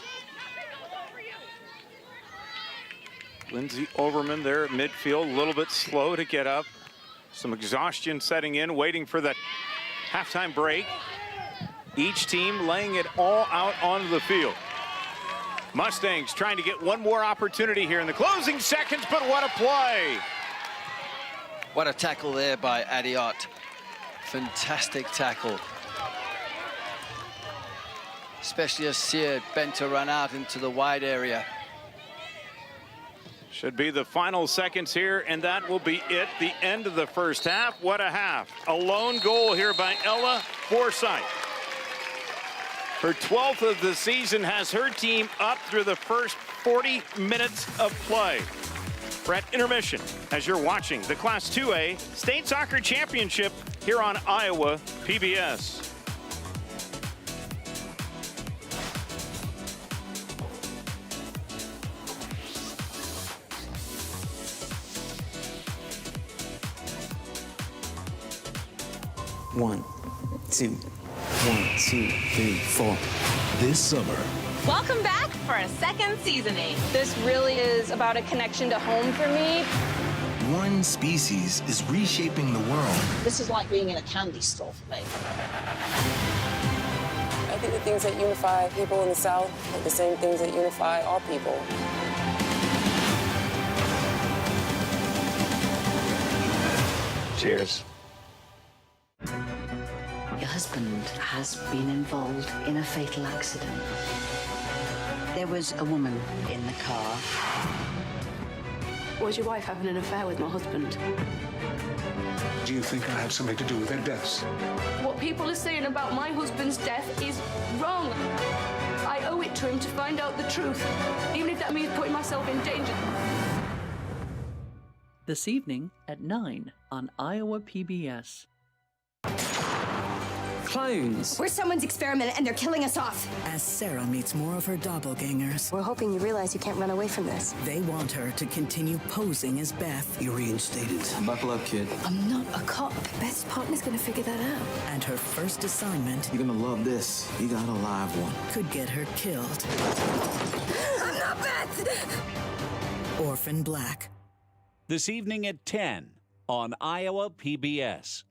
Lindsay Overman there at midfield, a little bit slow to get up. Some exhaustion setting in, waiting for that halftime break. Each team laying it all out onto the field. Mustangs trying to get one more opportunity here in the closing seconds, but what a play! What a tackle there by Adiot. Fantastic tackle. Especially as Sear bent to run out into the wide area. Should be the final seconds here, and that will be it. The end of the first half. What a half. A lone goal here by Ella Forsyth. Her 12th of the season has her team up through the first 40 minutes of play. We're at intermission as you're watching the Class 2A State Soccer Championship here on Iowa PBS. One, two, 3, 4. This summer, Welcome back for a second seasoning. This really is about a connection to home for me. one species is reshaping the world. This is like being in a candy store for me. I think the things that unify people in the South are the same things that unify all people. Cheers. Your husband has been involved in a fatal accident. There was a woman in the car. Was your wife having an affair with my husband? Do you think I had something to do with their deaths? What people are saying about my husband's death is wrong. I owe it to him to find out the truth, even if that means putting myself in danger. This evening at 9 on Iowa PBS. Clones. We're someone's experiment and they're killing us off. As Sarah meets more of her doppelgangers, We're hoping you realize you can't run away from this. they want her to continue posing as Beth. You're reinstated. Buckle up, kid. I'm not a cop. Beth's partner's gonna figure that out. And her first assignment You're gonna love this. You got a live one. could get her killed. I'm not Beth! Orphan Black. This evening at 10 on Iowa PBS.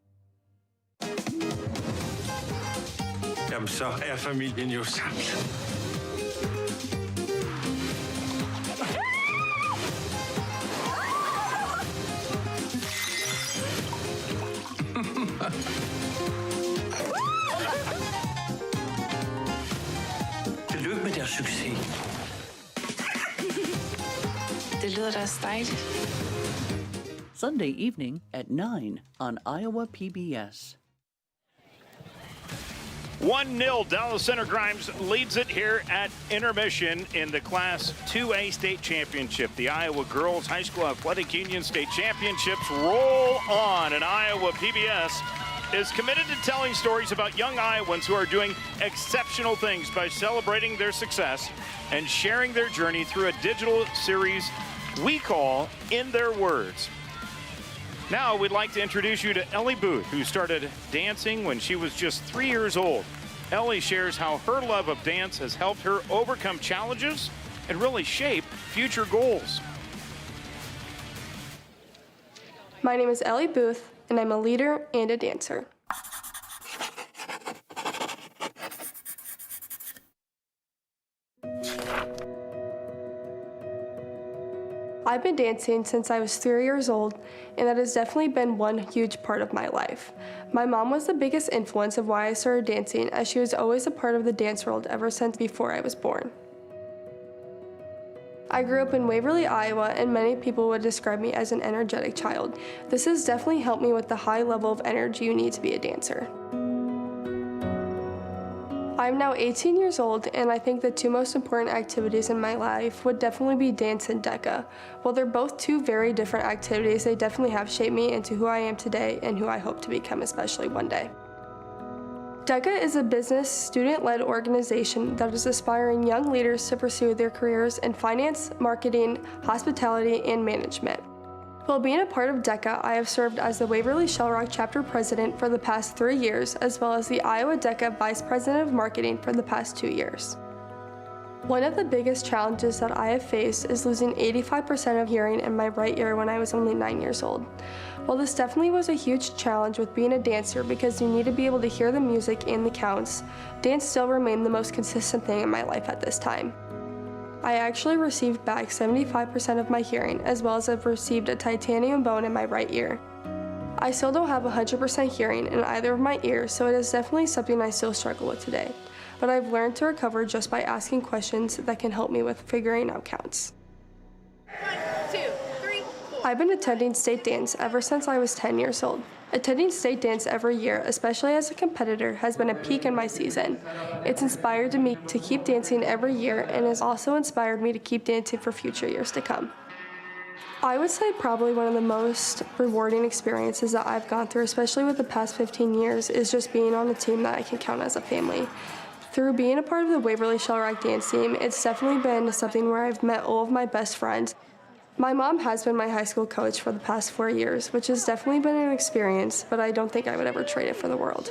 Så er familien jo samlet. Tillykke med deres succes. Det lyder da dejligt. Sunday evening at 9 on Iowa PBS. 1-0, Dallas Center-Grimes leads it here at Intermission in the Class 2A State Championship. The Iowa Girls High School Athletic Union State Championships roll on, and Iowa PBS is committed to telling stories about young Iowans who are doing exceptional things by celebrating their success and sharing their journey through a digital series we call In Their Words. Now we'd like to introduce you to Ellie Booth, who started dancing when she was just 3 years old. Ellie shares how her love of dance has helped her overcome challenges and really shape future goals. My name is Ellie Booth, and I'm a leader and a dancer. I've been dancing since I was 3 years old, and that has definitely been one huge part of my life. My mom was the biggest influence of why I started dancing, as she was always a part of the dance world ever since before I was born. I grew up in Waverly, Iowa, and many people would describe me as an energetic child. This has definitely helped me with the high level of energy you need to be a dancer. I'm now 18 years old, and I think the two most important activities in my life would definitely be dance and DECA. While they're both two very different activities, they definitely have shaped me into who I am today and who I hope to become, especially one day. DECA is a business, student-led organization that is aspiring young leaders to pursue their careers in finance, marketing, hospitality, and management. While being a part of DECA, I have served as the Waverly-Shell Rock chapter president for the past 3 years, as well as the Iowa DECA vice president of marketing for the past 2 years. One of the biggest challenges that I have faced is losing 85% of hearing in my right ear when I was only 9 years old. While this definitely was a huge challenge with being a dancer because you need to be able to hear the music and the counts, dance still remained the most consistent thing in my life at this time. I actually received back 75% of my hearing, as well as I've received a titanium bone in my right ear. I still don't have 100% hearing in either of my ears, so it is definitely something I still struggle with today. But I've learned to recover just by asking questions that can help me with figuring out counts. 1, 2, 3, 4. I've been attending state dance ever since I was 10 years old. Attending state dance every year, especially as a competitor, has been a peak in my season. It's inspired me to keep dancing every year and has also inspired me to keep dancing for future years to come. I would say probably one of the most rewarding experiences that I've gone through, especially with the past 15 years, is just being on a team that I can count as a family. Through being a part of the Waverly-Shell Rock dance team, it's definitely been something where I've met all of my best friends. My mom has been my high school coach for the past 4 years, which has definitely been an experience, but I don't think I would ever trade it for the world.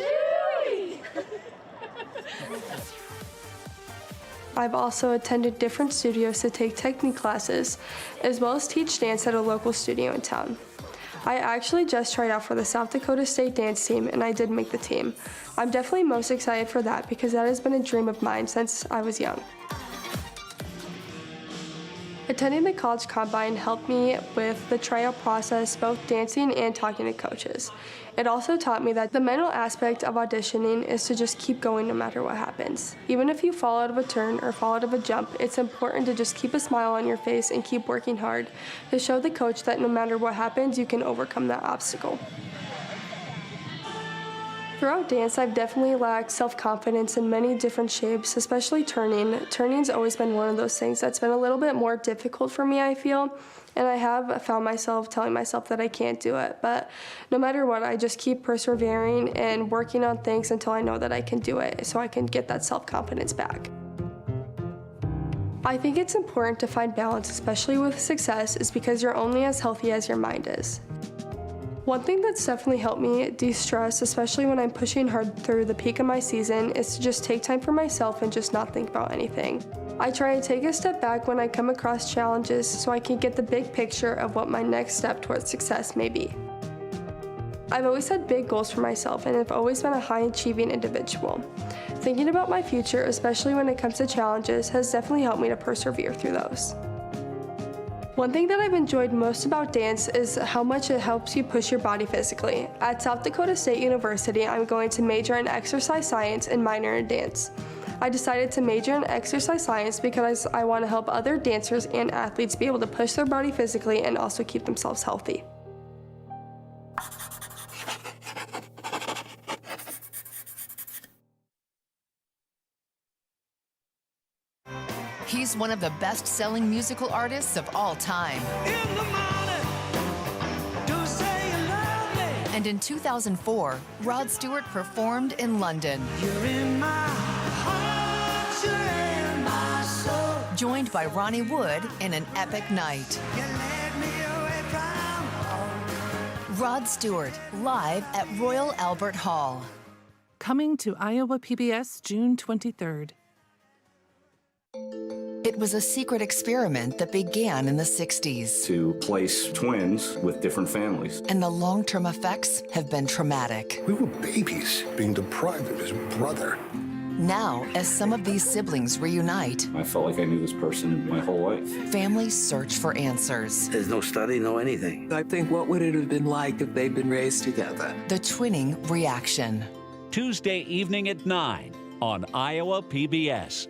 I've also attended different studios to take technique classes, as well as teach dance at a local studio in town. I actually just tried out for the South Dakota State dance team, and I did make the team. I'm definitely most excited for that because that has been a dream of mine since I was young. Attending the college combine helped me with the tryout process, both dancing and talking to coaches. It also taught me that the mental aspect of auditioning is to just keep going no matter what happens. Even if you fall out of a turn or fall out of a jump, it's important to just keep a smile on your face and keep working hard to show the coach that no matter what happens, you can overcome that obstacle. Throughout dance, I've definitely lacked self-confidence in many different shapes, especially turning. Turning's always been one of those things that's been a little bit more difficult for me, I feel, and I have found myself telling myself that I can't do it. But no matter what, I just keep persevering and working on things until I know that I can do it, so I can get that self-confidence back. I think it's important to find balance, especially with success, is because you're only as healthy as your mind is. One thing that's definitely helped me de-stress, especially when I'm pushing hard through the peak of my season, is to just take time for myself and just not think about anything. I try to take a step back when I come across challenges so I can get the big picture of what my next step towards success may be. I've always had big goals for myself and have always been a high-achieving individual. Thinking about my future, especially when it comes to challenges, has definitely helped me to persevere through those. One thing that I've enjoyed most about dance is how much it helps you push your body physically. At South Dakota State University, I'm going to major in exercise science and minor in dance. I decided to major in exercise science because I want to help other dancers and athletes be able to push their body physically and also keep themselves healthy. He's one of the best-selling musical artists of all time. And in 2004, Rod Stewart performed in London. You're in my heart, you're in my soul. Joined by Ronnie Wood in an epic night. You led me away from home. Rod Stewart, live at Royal Albert Hall. Coming to Iowa PBS June 23rd. It was a secret experiment that began in the 60s. To place twins with different families. And the long-term effects have been traumatic. We were babies, being deprived of his brother. Now, as some of these siblings reunite, I felt like I knew this person my whole life. Families search for answers. There's no study, no anything. I think, what would it have been like if they'd been raised together? The twinning reaction. Tuesday evening at 9 on Iowa PBS.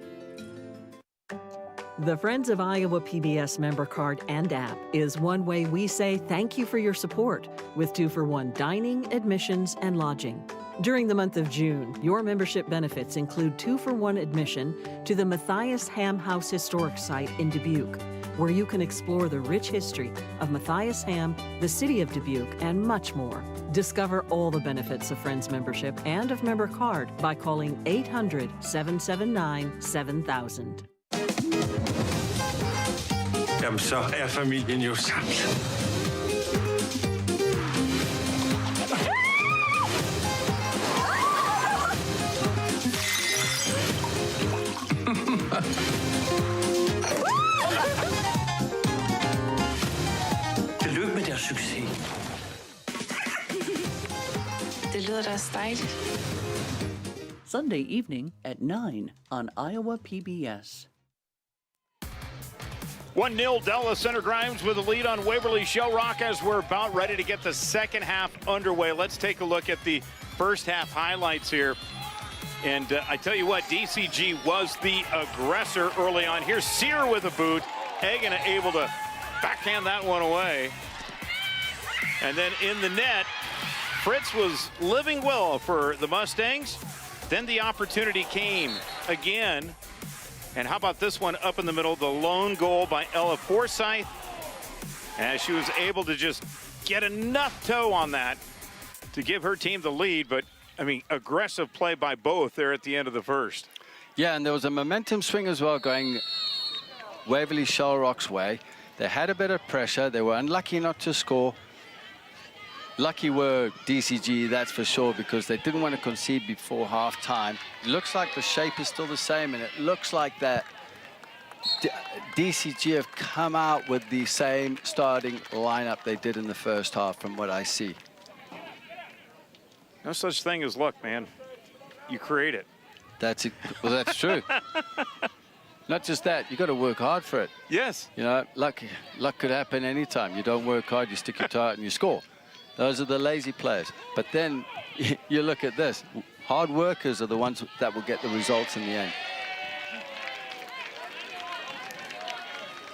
The Friends of Iowa PBS member card and app is one way we say thank you for your support with 2-for-1 dining, admissions, and lodging. During the month of June, your membership benefits include 2-for-1 admission to the Matthias Ham House Historic Site in Dubuque, where you can explore the rich history of Matthias Ham, the city of Dubuque, and much more. Discover all the benefits of Friends membership and of member card by calling 800-779-7000. Jamen, så familien jo samlet. Tillykke med deres succes. Det lyder da også dejligt. Sunday evening at 9 on Iowa PBS. 1-0 Dallas Center-Grimes with a lead on Waverly-Shell Rock as we're about ready to get the second half underway. Let's take a look at the first half highlights here. And I tell you what, DCG was the aggressor early on. Here's Sear with a boot. Hagen able to backhand that one away. And then in the net, Fritz was living well for the Mustangs. Then the opportunity came again. And how about this one up in the middle, the lone goal by Ella Forsyth. As she was able to just get enough toe on that to give her team the lead. But, I mean, aggressive play by both there at the end of the first. Yeah, and there was a momentum swing as well going Waverly-Shell Rock's way. They had a bit of pressure. They were unlucky not to score. Lucky were DCG, that's for sure, because they didn't want to concede before half-time. It looks like the shape is still the same, and it looks like that DCG have come out with the same starting lineup they did in the first half, from what I see. No such thing as luck, man. You create it. That's it. Well, that's true. Not just that, you got to work hard for it. Yes. You know, luck could happen anytime. You don't work hard, you stick your toe out and you score. Those are the lazy players. But then you look at this. Hard workers are the ones that will get the results in the end.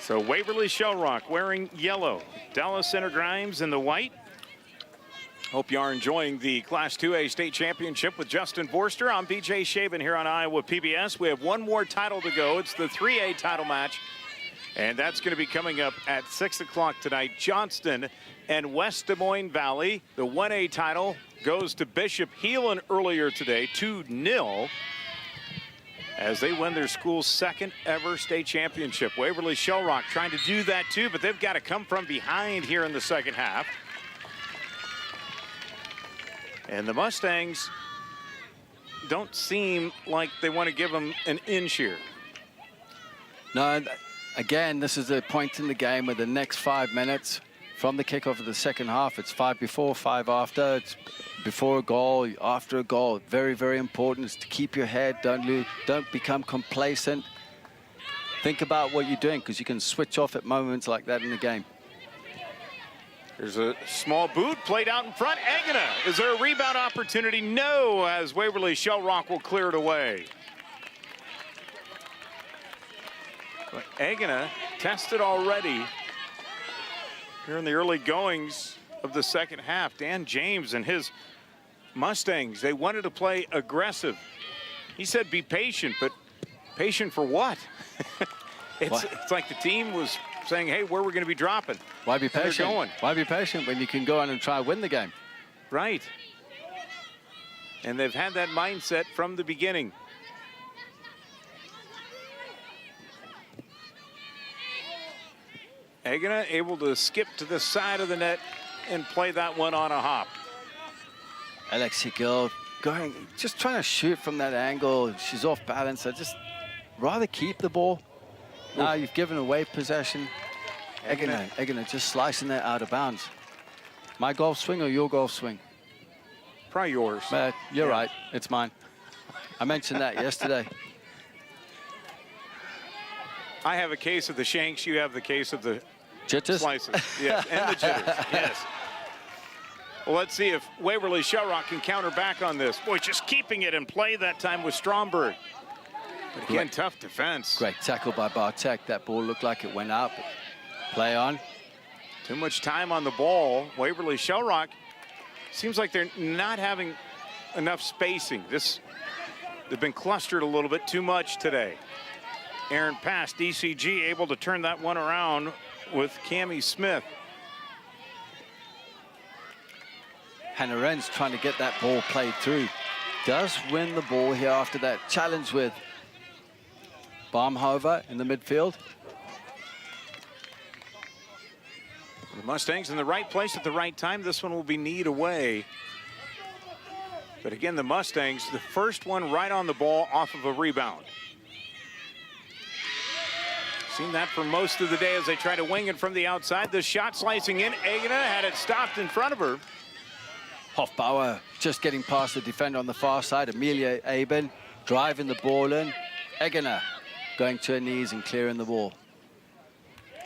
So Waverly-Shell Rock wearing yellow. Dallas Center-Grimes in the white. Hope you are enjoying the Class 2A State Championship with Justin Forster. I'm BJ Shaven here on Iowa PBS. We have one more title to go. It's the 3A title match. And that's going to be coming up at 6 o'clock tonight. Johnston and West Des Moines Valley. The 1A title goes to Bishop Heelan earlier today, 2-0, as they win their school's second ever state championship. Waverly-Shell Rock trying to do that too, but they've got to come from behind here in the second half. And the Mustangs don't seem like they want to give them an inch here. No, again, this is a point in the game where the next 5 minutes from the kickoff of the second half, it's 5 before, 5 after. It's before a goal, after a goal. Very, very important is to keep your head. Don't become complacent. Think about what you're doing, because you can switch off at moments like that in the game. There's a small boot played out in front. Agana, is there a rebound opportunity? No, as Waverly-Shell Rock will clear it away. But Agana tested already here in the early goings of the second half. Dan James and his Mustangs, they wanted to play aggressive. He said be patient, but patient for what? It's like the team was saying, hey, where we're going to be dropping. Why be patient? Going. Why be patient when you can go on and try and win the game? Right. And they've had that mindset from the beginning. Agana able to skip to the side of the net and play that one on a hop. Alexi Gill going, just trying to shoot from that angle. She's off balance. I just rather keep the ball. Now you've given away possession. Agana just slicing that out of bounds. My golf swing or your golf swing? Probably yours. You're right. It's mine. I mentioned that yesterday. I have a case of the shanks. You have the case of the jitters? Slices. Yes, and the jitters. Yes. Well, let's see if Waverly-Shell Rock can counter back on this. Boy, just keeping it in play that time with Stromberg. But again, tough defense. Great tackle by Bartek. That ball looked like it went up. Play on. Too much time on the ball. Waverly-Shell Rock seems like they're not having enough spacing. They've been clustered a little bit too much today. Aaron pass, DCG able to turn that one around with Cammie Smith. Hannah Wren's trying to get that ball played through. Does win the ball here after that challenge with Baumhover in the midfield. The Mustangs in the right place at the right time. This one will be kneed away. But again, the Mustangs, the first one right on the ball off of a rebound. Seen that for most of the day as they try to wing it from the outside. The shot slicing in. Agana had it stopped in front of her. Hofbauer just getting past the defender on the far side. Amelia Aben driving the ball in. Agana going to her knees and clearing the ball.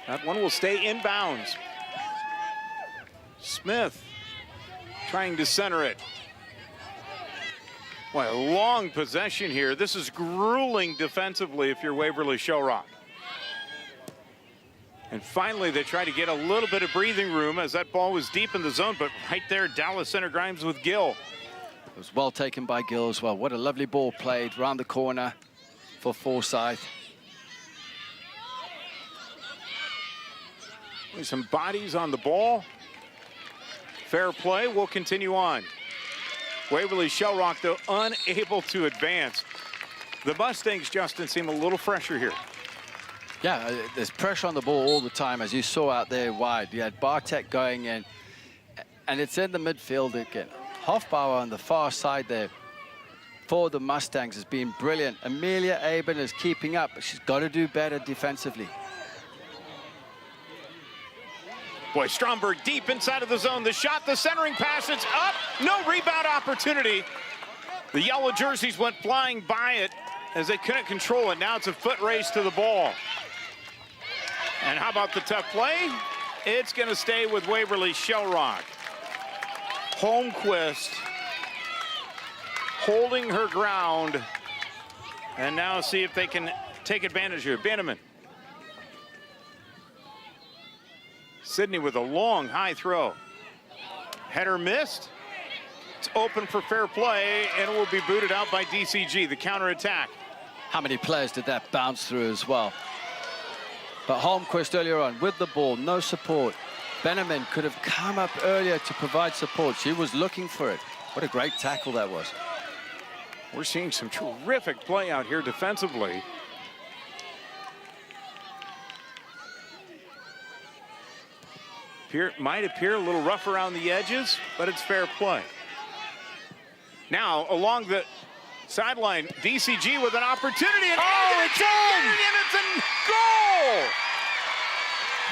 That one will stay inbounds. Smith trying to center it. Boy, a long possession here. This is grueling defensively if you're Waverly-Shell Rock. And finally, they try to get a little bit of breathing room as that ball was deep in the zone, but right there, Dallas Center-Grimes with Gill. It was well taken by Gill as well. What a lovely ball played around the corner for Forsyth. Some bodies on the ball. Fair play will continue on. Waverly-Shell Rock, though, unable to advance. The Mustangs, Justin, seem a little fresher here. Yeah, there's pressure on the ball all the time, as you saw out there wide. You had Bartek going in, and it's in the midfield again. Hofbauer on the far side there for the Mustangs has been brilliant. Amelia Aben is keeping up, but she's got to do better defensively. Boy, Stromberg deep inside of the zone. The shot, the centering pass, it's up. No rebound opportunity. The yellow jerseys went flying by it as they couldn't control it. Now it's a foot race to the ball. And how about the tough play? It's going to stay with Waverly-Shell Rock. Holmquist holding her ground. And now see if they can take advantage here. Banneman. Sydney with a long, high throw. Header missed. It's open for fair play, and it will be booted out by DCG, the counterattack. How many players did that bounce through as well? But Holmquist earlier on with the ball, no support. Benjamin could have come up earlier to provide support. She was looking for it. What a great tackle that was. We're seeing some terrific play out here defensively. Might appear a little rough around the edges, but it's fair play. Now, along the sideline, DCG with an opportunity. And it's in! And it's a goal!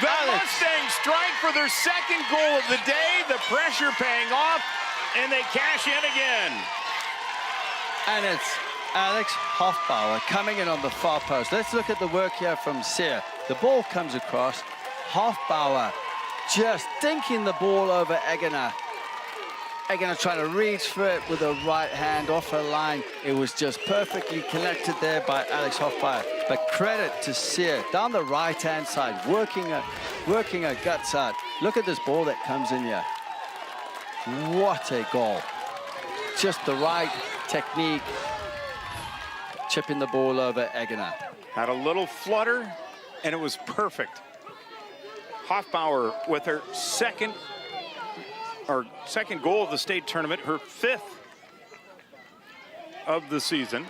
The Mustangs strike for their second goal of the day. The pressure paying off, and they cash in again. And it's Alex Hofbauer coming in on the far post. Let's look at the work here from Sear. The ball comes across. Hofbauer just dinking the ball over Egener. Egener trying to reach for it with a right hand off her line. It was just perfectly connected there by Alex Hofbauer. But credit to Sear down the right-hand side, working her guts out. Look at this ball that comes in here. What a goal. Just the right technique. Chipping the ball over Egener. Had a little flutter, and it was perfect. Hofbauer with her second goal of the state tournament, her 5th of the season.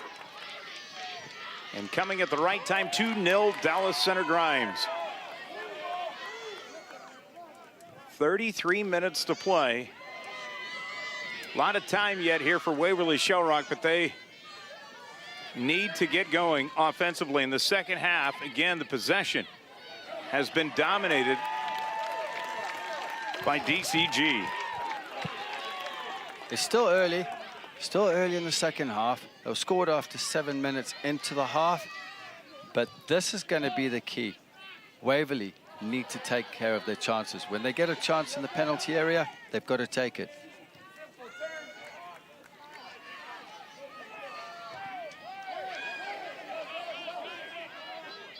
And coming at the right time, 2-0 Dallas Center-Grimes. 33 minutes to play. A lot of time yet here for Waverly-Shell Rock, but they need to get going offensively in the second half. Again, the possession has been dominated by DCG. It's still early in the second half. They were scored after 7 minutes into the half, but this is going to be the key. Waverly need to take care of their chances. When they get a chance in the penalty area, they've got to take it.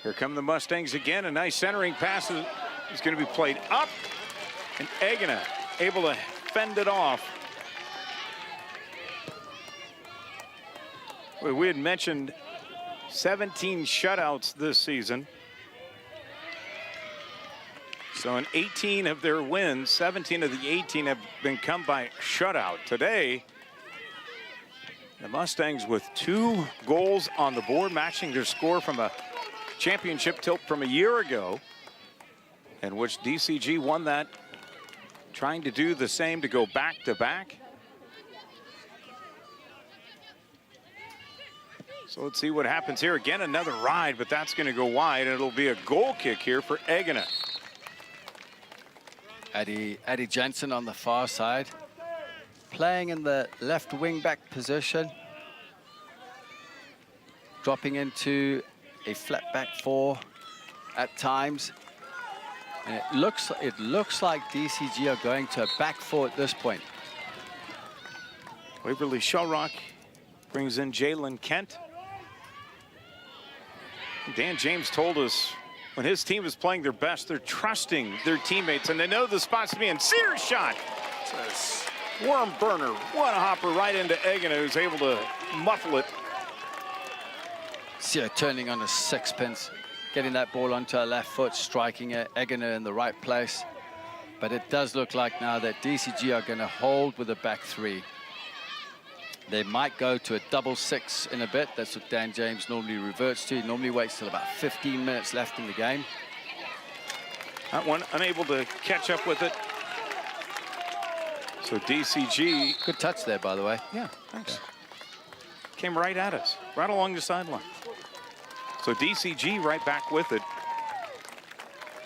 Here come the Mustangs again. A nice centering pass is going to be played up. And Egener able to fend it off. We had mentioned 17 shutouts this season. So in 18 of their wins, 17 of the 18 have been come by shutout. Today, the Mustangs with 2 goals on the board, matching their score from a championship tilt from a year ago, in which DCG won that, trying to do the same to go back-to-back. So let's see what happens here. Again, another ride, but that's going to go wide, and it'll be a goal kick here for Egener. Addie Jensen on the far side, playing in the left wing-back position, dropping into a flat back 4 at times. And it looks like DCG are going to a back 4 at this point. Waverly-Shell Rock brings in Jalen Kent. Dan James told us when his team is playing their best, they're trusting their teammates, and they know the spots to be in. Sears shot. It's a worm burner. One hopper right into Egener, who's able to muffle it. Sear turning on a sixpence. getting that ball onto her left foot, striking it, egging her in the right place. But it does look like now that DCG are going to hold with a back three. They might go to a double six in a bit. That's what Dan James normally reverts to. He normally waits till about 15 minutes left in the game. That one unable to catch up with it. So DCG. Good touch there, by the way. Yeah, thanks. Yeah. Came right at us, right along the sideline. So DCG right back with it.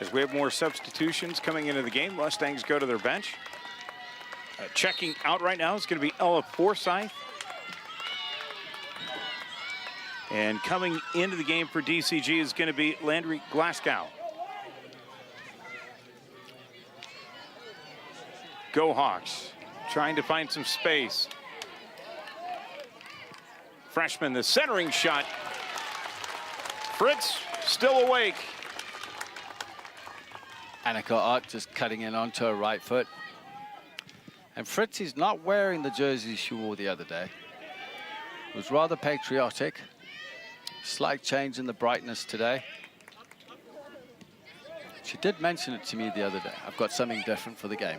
As we have more substitutions coming into the game, Mustangs go to their bench. Checking out right now is going to be Ella Forsyth. And coming into the game for DCG is going to be Landry Glasgow. Go-Hawks trying to find some space. Freshman, the centering shot. Fritz still awake. Annika Ott just cutting in onto her right foot. And Fritz is not wearing the jersey she wore the other day. It was rather patriotic. Slight change in the brightness today. She did mention it to me the other day. I've got something different for the game.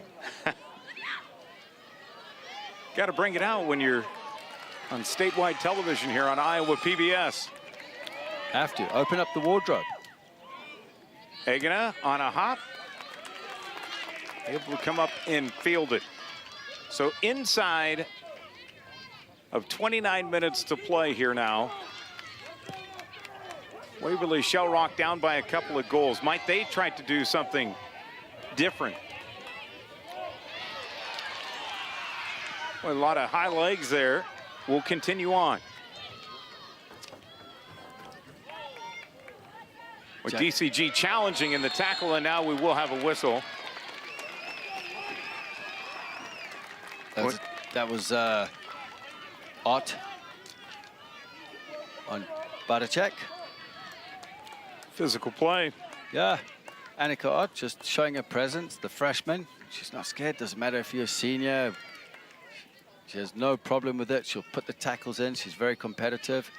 Got to bring it out when you're on statewide television here on Iowa PBS. Have to. Open up the wardrobe. Egena on a hop. Able to come up and field it. So inside of 29 minutes to play here now. Waverly-Shell Rock down by a couple of goals. Might they try to do something different? Well, a lot of high legs there. We'll continue on. With DCG challenging in the tackle, and now we will have a whistle. That was Ott on Baracek. Physical play. Yeah. Annika Ott just showing her presence, the freshman. She's not scared. Doesn't matter if you're a senior. She has no problem with it. She'll put the tackles in. She's very competitive.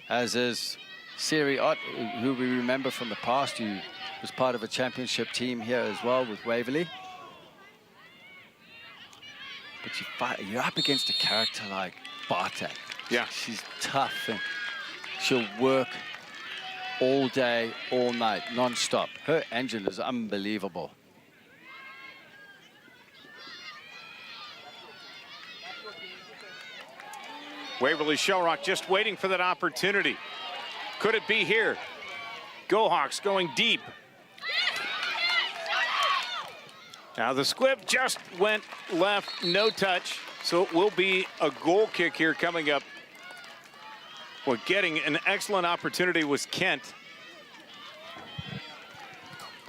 As is Siri Ott, who we remember from the past, who was part of a championship team here as well with Waverly. But you're up against a character like Bartek. Yeah. She's tough and she'll work all day, all night, non-stop. Her engine is unbelievable. Waverly-Shell Rock just waiting for that opportunity. Could it be here? Go-Hawks going deep. Now the squib just went left, no touch. So it will be a goal kick here coming up. Well, getting an excellent opportunity was Kent.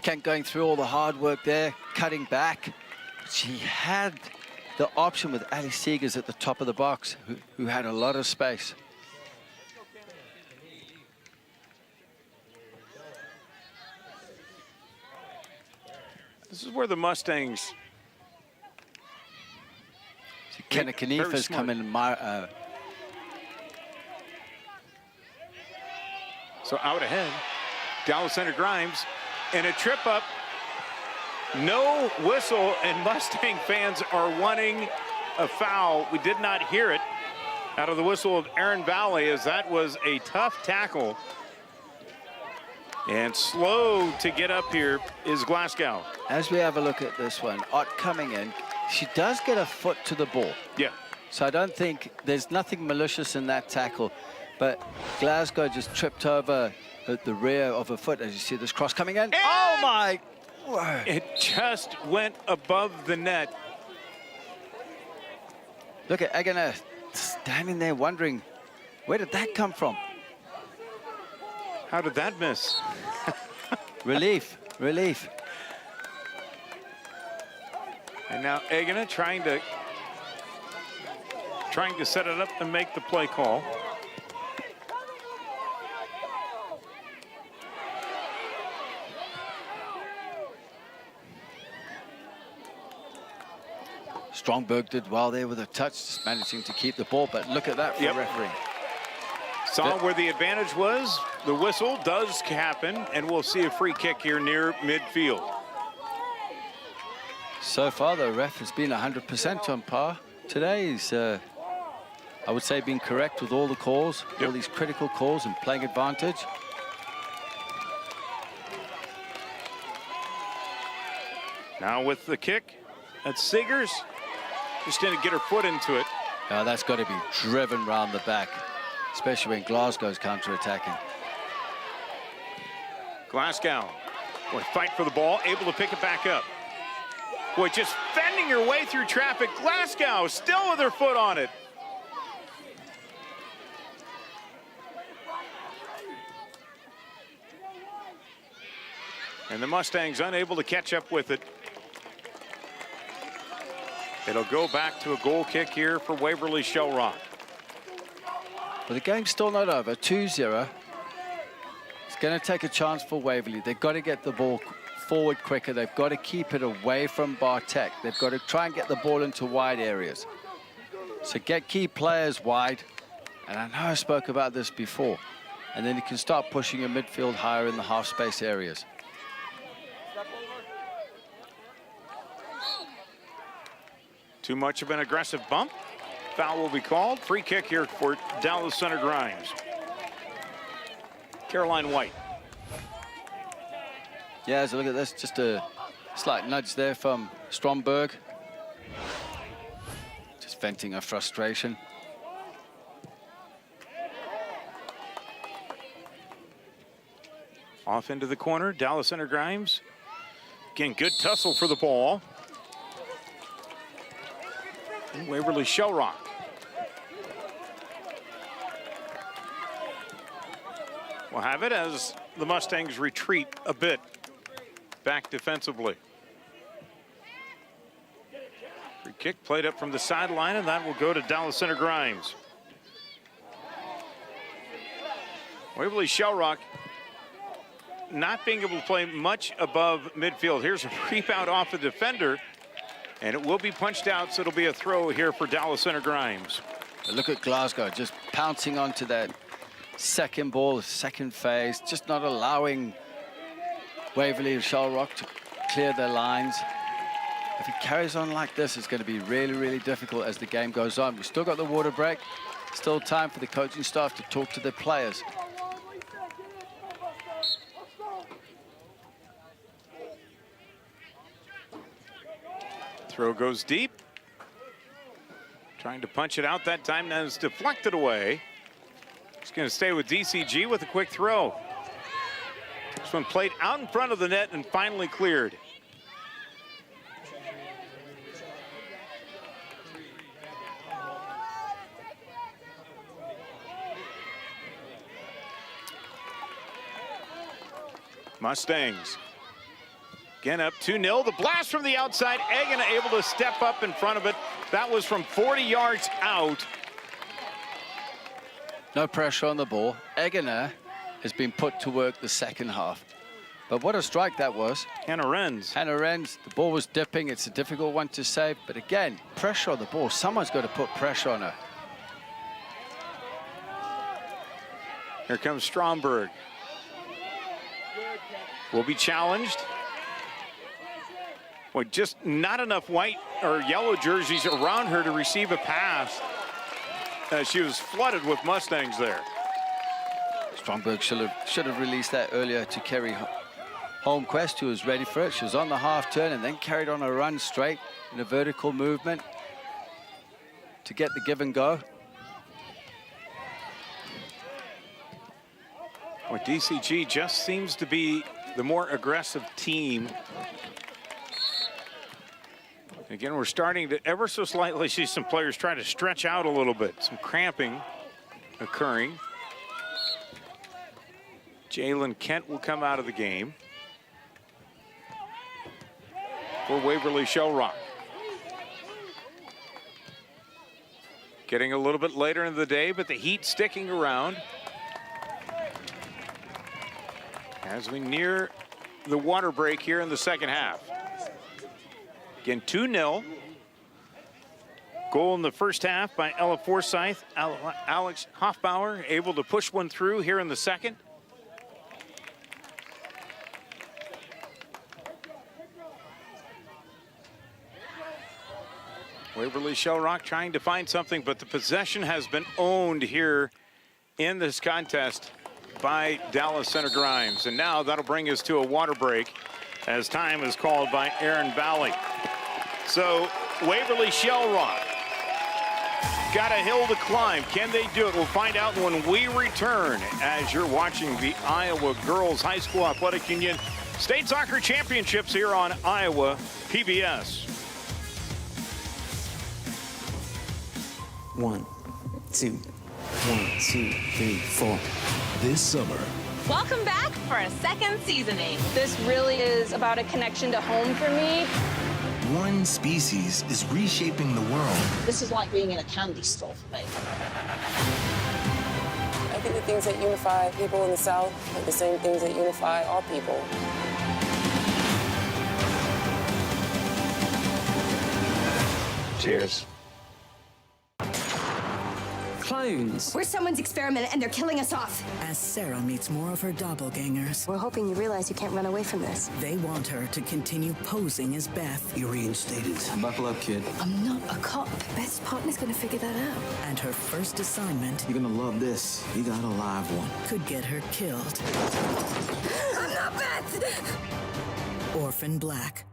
Kent going through all the hard work there, cutting back. She had the option with Ali Seegers at the top of the box, who had a lot of space. This is where the Mustangs. Kenna Kanifa's come in. So out ahead, Dallas Center-Grimes, and a trip up. No whistle, and Mustang fans are wanting a foul. We did not hear it out of the whistle of Aaron Valley, as that was a tough tackle. And slow to get up here is Glasgow. As we have a look at this one, Ott coming in, she does get a foot to the ball. Yeah. So I don't think there's nothing malicious in that tackle, but Glasgow just tripped over the rear of her foot as you see this cross coming in. And oh my word. It just went above the net. Look at Egena standing there wondering, where did that come from? How did that miss? Relief. And now Egena trying to set it up and make the play call. Strongberg did well there with a touch, just managing to keep the ball, but look at that for refereeing. Saw where the advantage was. The whistle does happen, and we'll see a free kick here near midfield. So far, the ref has been 100% on par. Today he's, I would say, been correct with all the calls, all these critical calls and playing advantage. Now with the kick, that's Seegers. Just didn't get her foot into it. Now that's got to be driven round the back, especially when Glasgow's counter-attacking. Glasgow, boy, fight for the ball, able to pick it back up. Boy, just fending her way through traffic. Glasgow still with her foot on it. And the Mustangs unable to catch up with it. It'll go back to a goal kick here for Waverly-Shell Rock. But the game's still not over, 2-0. It's going to take a chance for Waverly. They've got to get the ball forward quicker. They've got to keep it away from Bartek. They've got to try and get the ball into wide areas. So get key players wide. And I know I spoke about this before. And then you can start pushing your midfield higher in the half space areas. Too much of an aggressive bump. Foul will be called. Free kick here for Dallas Center-Grimes. Caroline White. Yeah, so look at this. Just a slight nudge there from Stromberg. Just venting her frustration. Off into the corner, Dallas Center-Grimes. Again, good tussle for the ball. And Waverly-Shell Rock. We'll have it as the Mustangs retreat a bit back defensively. Free kick played up from the sideline, and that will go to Dallas Center-Grimes. Waverly-Shell Rock not being able to play much above midfield. Here's a rebound off the defender, and it will be punched out, so it'll be a throw here for Dallas Center-Grimes. Look at Glasgow just pouncing onto that second ball, second phase, just not allowing Waverly-Shell Rock to clear their lines. If he carries on like this, it's going to be really, really difficult as the game goes on. We've still got the water break. Still time for the coaching staff to talk to the players. Throw goes deep. Trying to punch it out that time. Now it's deflected away. It's going to stay with DCG with a quick throw. This one played out in front of the net and finally cleared. Mustangs again up 2-0. The blast from the outside. Egan able to step up in front of it. That was from 40 yards out. No pressure on the ball. Egener has been put to work the second half. But what a strike that was. Hannah Renz. Hannah Renz, the ball was dipping. It's a difficult one to save. But again, pressure on the ball. Someone's got to put pressure on her. Here comes Stromberg. Will be challenged. Well, just not enough white or yellow jerseys around her to receive a pass. She was flooded with Mustangs there. Stromberg should have released that earlier to Kerry Holmquist, who was ready for it. She was on the half turn and then carried on a run straight in a vertical movement to get the give and go. Well, DCG just seems to be the more aggressive team. Again, we're starting to ever so slightly see some players try to stretch out a little bit. Some cramping occurring. Jalen Kent will come out of the game for Waverly-Shell Rock. Getting a little bit later in the day, but the heat sticking around as we near the water break here in the second half. Again, 2-0. Goal in the first half by Ella Forsyth. Alex Hoffbauer able to push one through here in the second. Waverly-Shell Rock trying to find something, but the possession has been owned here in this contest by Dallas Center-Grimes. And now that'll bring us to a water break as time is called by Aaron Valley. So Waverly-Shell Rock got a hill to climb. Can they do it? We'll find out when we return as you're watching the Iowa Girls High School Athletic Union State Soccer Championships here on Iowa PBS. 1, 2, 1, 2, 3, 4. This summer. Welcome back for a second seasoning. This really is about a connection to home for me. One species is reshaping the world. This is like being in a candy store for me. I think the things that unify people in the South are the same things that unify all people. Cheers. Clones. We're someone's experiment and they're killing us off. As Sarah meets more of her doppelgangers, We're hoping you realize you can't run away from this. they want her to continue posing as Beth. You're reinstated. Buckle up, kid. I'm not a cop. Beth's partner's gonna figure that out. And her first assignment You're gonna love this. You got a live one. could get her killed. I'm not Beth! Orphan Black.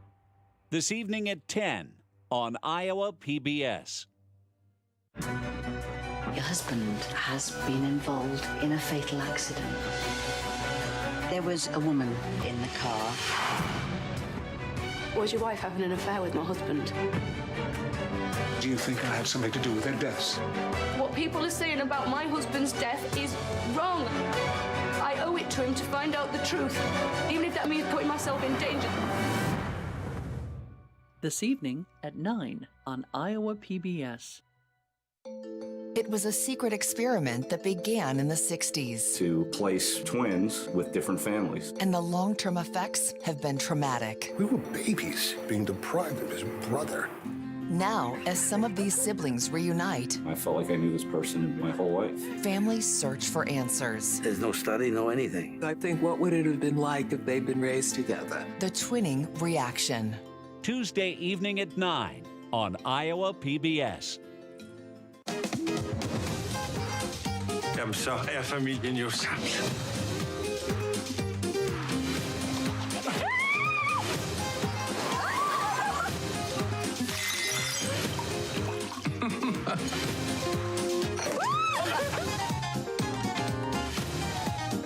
This evening at 10 on Iowa PBS. Your husband has been involved in a fatal accident. There was a woman in the car. Was your wife having an affair with my husband? Do you think I had something to do with their deaths? What people are saying about my husband's death is wrong. I owe it to him to find out the truth, even if that means putting myself in danger. This evening at 9 on Iowa PBS. It was a secret experiment that began in the 60s. To place twins with different families. And the long-term effects have been traumatic. We were babies being deprived of his brother. Now, as some of these siblings reunite, I felt like I knew this person my whole life. families search for answers. There's no study, no anything. I think, what would it have been like if they'd been raised together? The twinning reaction. Tuesday evening at 9 on Iowa PBS. Jamen, så familien jo samlet.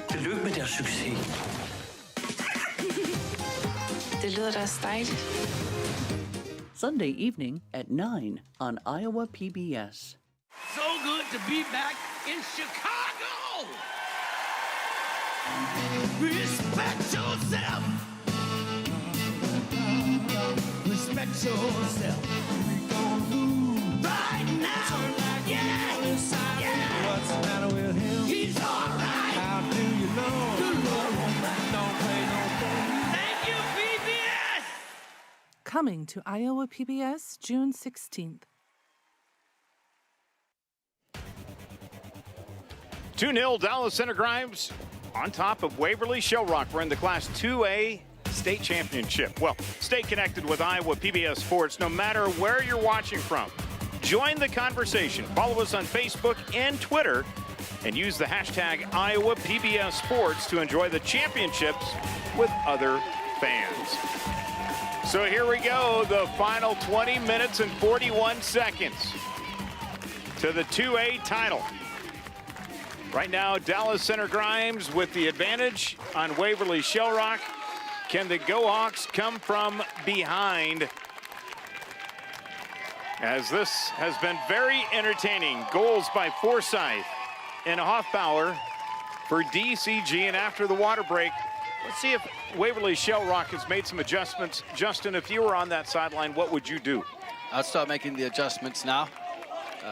Tillykke med deres succes. Det lyder da også dejligt. Sunday evening at 9 on Iowa PBS. So good to be back in Chicago! Respect yourself! Respect yourself! Right now! Yeah! What's the matter with him? He's alright! How do you know? Good Lord, don't play no game. Thank you, PBS! Coming to Iowa PBS June 16th. 2-0 Dallas Center-Grimes on top of Waverly-Shell Rock. We're in the Class 2A state championship. Well, stay connected with Iowa PBS Sports no matter where you're watching from. Join the conversation. Follow us on Facebook and Twitter and use the hashtag Iowa PBS Sports to enjoy the championships with other fans. So here we go, the final 20 minutes and 41 seconds to the 2A title. Right now, Dallas Center-Grimes with the advantage on Waverly-Shell Rock. Can the Go-Hawks come from behind? As this has been very entertaining. Goals by Forsyth and Hoffbauer for DCG. And after the water break, let's see if Waverly-Shell Rock has made some adjustments. Justin, if you were on that sideline, what would you do? I'll start making the adjustments now.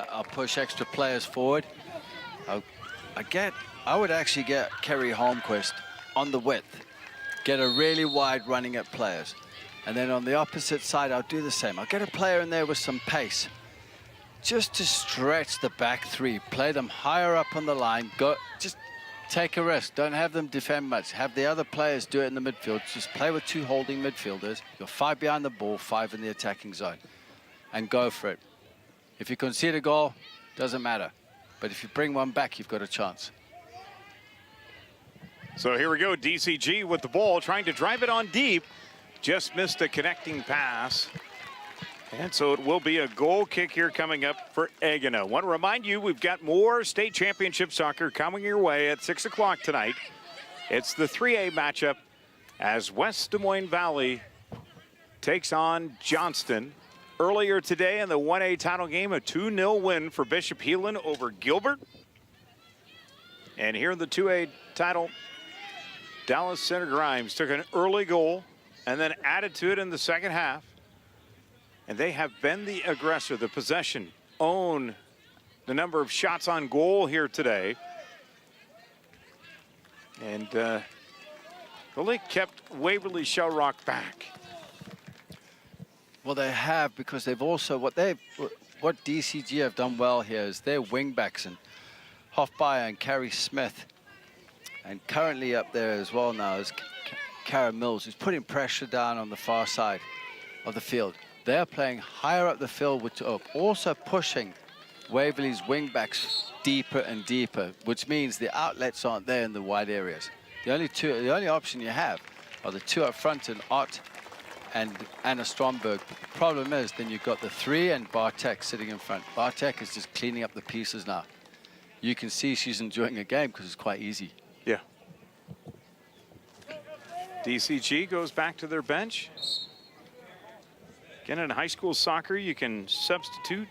I'll push extra players forward. I would actually get Kerry Holmquist on the width, get a really wide running at players. And then on the opposite side, I'll do the same. I'll get a player in there with some pace. just to stretch the back three, play them higher up on the line, just take a risk. Don't have them defend much. Have the other players do it in the midfield. Just play with 2 holding midfielders. You're 5 behind the ball, 5 in the attacking zone, and go for it. If you concede a goal, doesn't matter. But if you bring one back, you've got a chance. So here we go, DCG with the ball, trying to drive it on deep. Just missed a connecting pass. And so it will be a goal kick here coming up for Egina. Want to remind you, we've got more state championship soccer coming your way at 6 o'clock tonight. It's the 3A matchup as West Des Moines Valley takes on Johnston. Earlier today in the 1A title game, a 2-0 win for Bishop Heelan over Gilbert. And here in the 2A title, Dallas Center-Grimes took an early goal and then added to it in the second half. And they have been the aggressor, the possession, own the number of shots on goal here today. And really kept Waverly-Shell Rock back. Well, they have, because they've also, what DCG have done well here is their wing backs, and Hofbauer and Carrie Smith, and currently up there as well now is Kara Mills, who's putting pressure down on the far side of the field. They're playing higher up the field, with also pushing Waverly's wing backs deeper and deeper, which means the outlets aren't there in the wide areas. The only option you have are the 2 up front, and Ott and Anna Stromberg. The problem is then you've got the 3 and Bartek sitting in front. Bartek is just cleaning up the pieces now. You can see she's enjoying a game because it's quite easy. Yeah. DCG goes back to their bench. Again, in high school soccer, you can substitute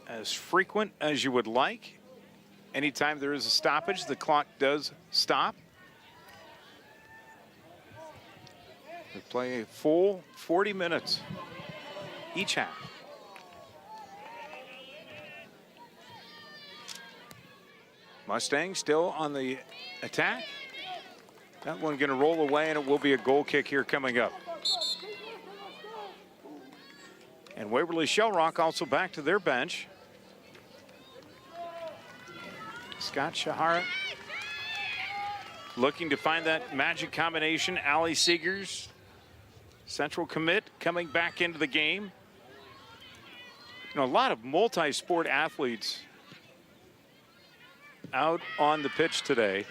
as frequent as you would like. Anytime there is a stoppage, the clock does stop. They play a full 40 minutes each half. Mustangs still on the attack. That one going to roll away, and it will be a goal kick here coming up. And Waverly-Shell Rock also back to their bench. Scott Shahara looking to find that magic combination. Ali Seegers, central commit, coming back into the game. You know, a lot of multi-sport athletes out on the pitch today.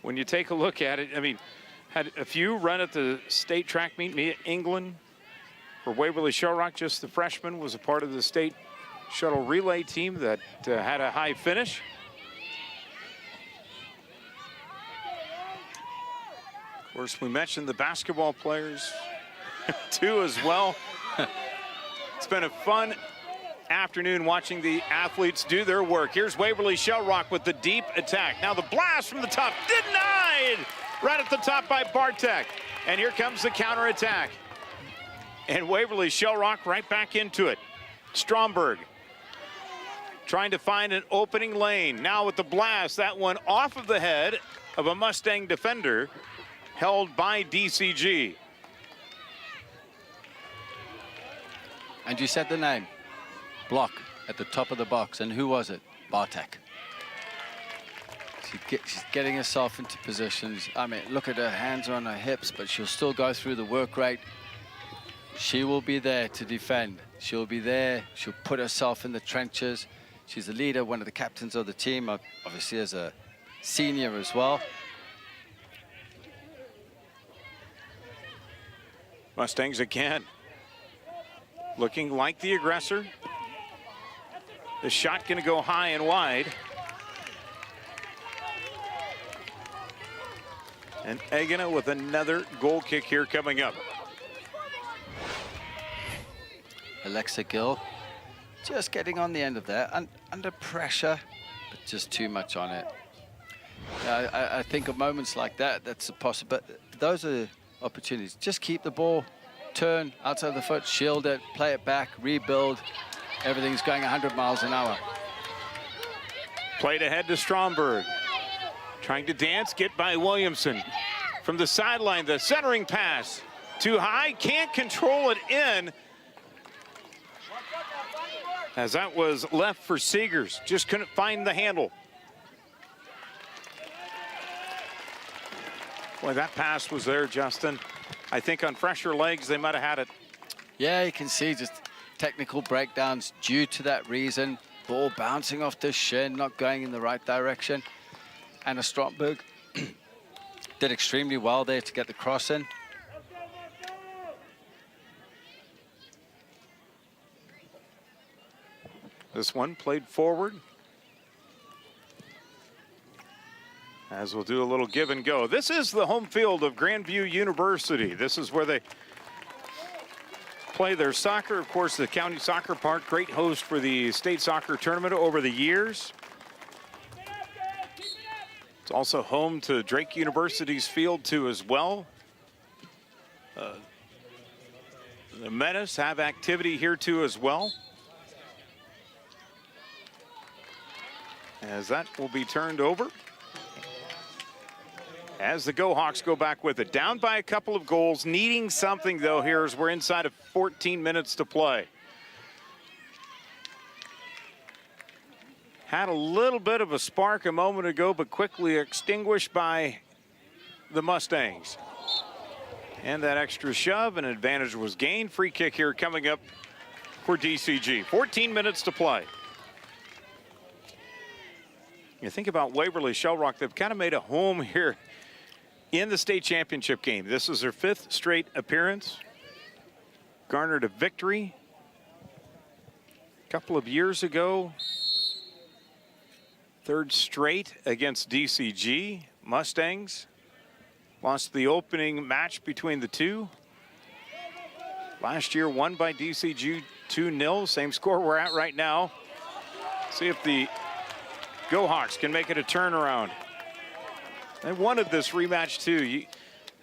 When you take a look at it, I mean, had a few run at the state track meet. Mia England for Waverly-Shell Rock, just the freshman, was a part of the state shuttle relay team that had a high finish. Of course, we mentioned the basketball players too as well. It's been a fun afternoon watching the athletes do their work. Here's Waverly-Shell Rock with the deep attack. Now the blast from the top, denied right at the top by Bartek. And here comes the counterattack. And Waverly-Shell Rock right back into it. Stromberg trying to find an opening lane. Now with the blast, that one off of the head of a Mustang defender, held by DCG. And you said the name. Block at the top of the box. And who was it? Bartek. She's getting herself into positions. I mean, look at her hands on her hips, but she'll still go through the work rate. She will be there to defend. She'll be there. She'll put herself in the trenches. She's the leader, one of the captains of the team, obviously as a senior as well. Mustangs again, looking like the aggressor. The shot going to go high and wide. And Egina with another goal kick here coming up. Alexa Gill just getting on the end of that, under pressure, but just too much on it. I think of moments like that, that's a possibility. Those are opportunities. Just keep the ball, turn outside the foot, shield it, play it back, rebuild. Everything's going 100 miles an hour. Played ahead to Stromberg. Trying to dance, get by Williamson. From the sideline, the centering pass. Too high, can't control it in. As that was left for Seegers. Just couldn't find the handle. Boy, that pass was there, Justin. I think on fresher legs, they might have had it. Yeah, you can see just technical breakdowns due to that reason. Ball bouncing off the shin, not going in the right direction. Anna Stromberg did extremely well there to get the cross in. This one played forward. As we'll do a little give and go. This is the home field of Grandview University. This is where they play their soccer. Of course, the Cownie Soccer Park, great host for the state soccer tournament over the years. It's also home to Drake University's field too as well. The Menace have activity here too as well. As that will be turned over. As the Go-Hawks go back with it. Down by a couple of goals, needing something though here as we're inside of 14 minutes to play. Had a little bit of a spark a moment ago, but quickly extinguished by the Mustangs. And that extra shove, an advantage was gained. Free kick here coming up for DCG. 14 minutes to play. You think about Waverly-Shell Rock, they've kind of made a home here in the state championship game. This is their 5th straight appearance. Garnered a victory a couple of years ago. 3rd straight against DCG. Mustangs lost the opening match between the two. Last year won by DCG 2-0. Same score we're at right now. See if the Go-Hawks can make it a turnaround. They wanted this rematch too.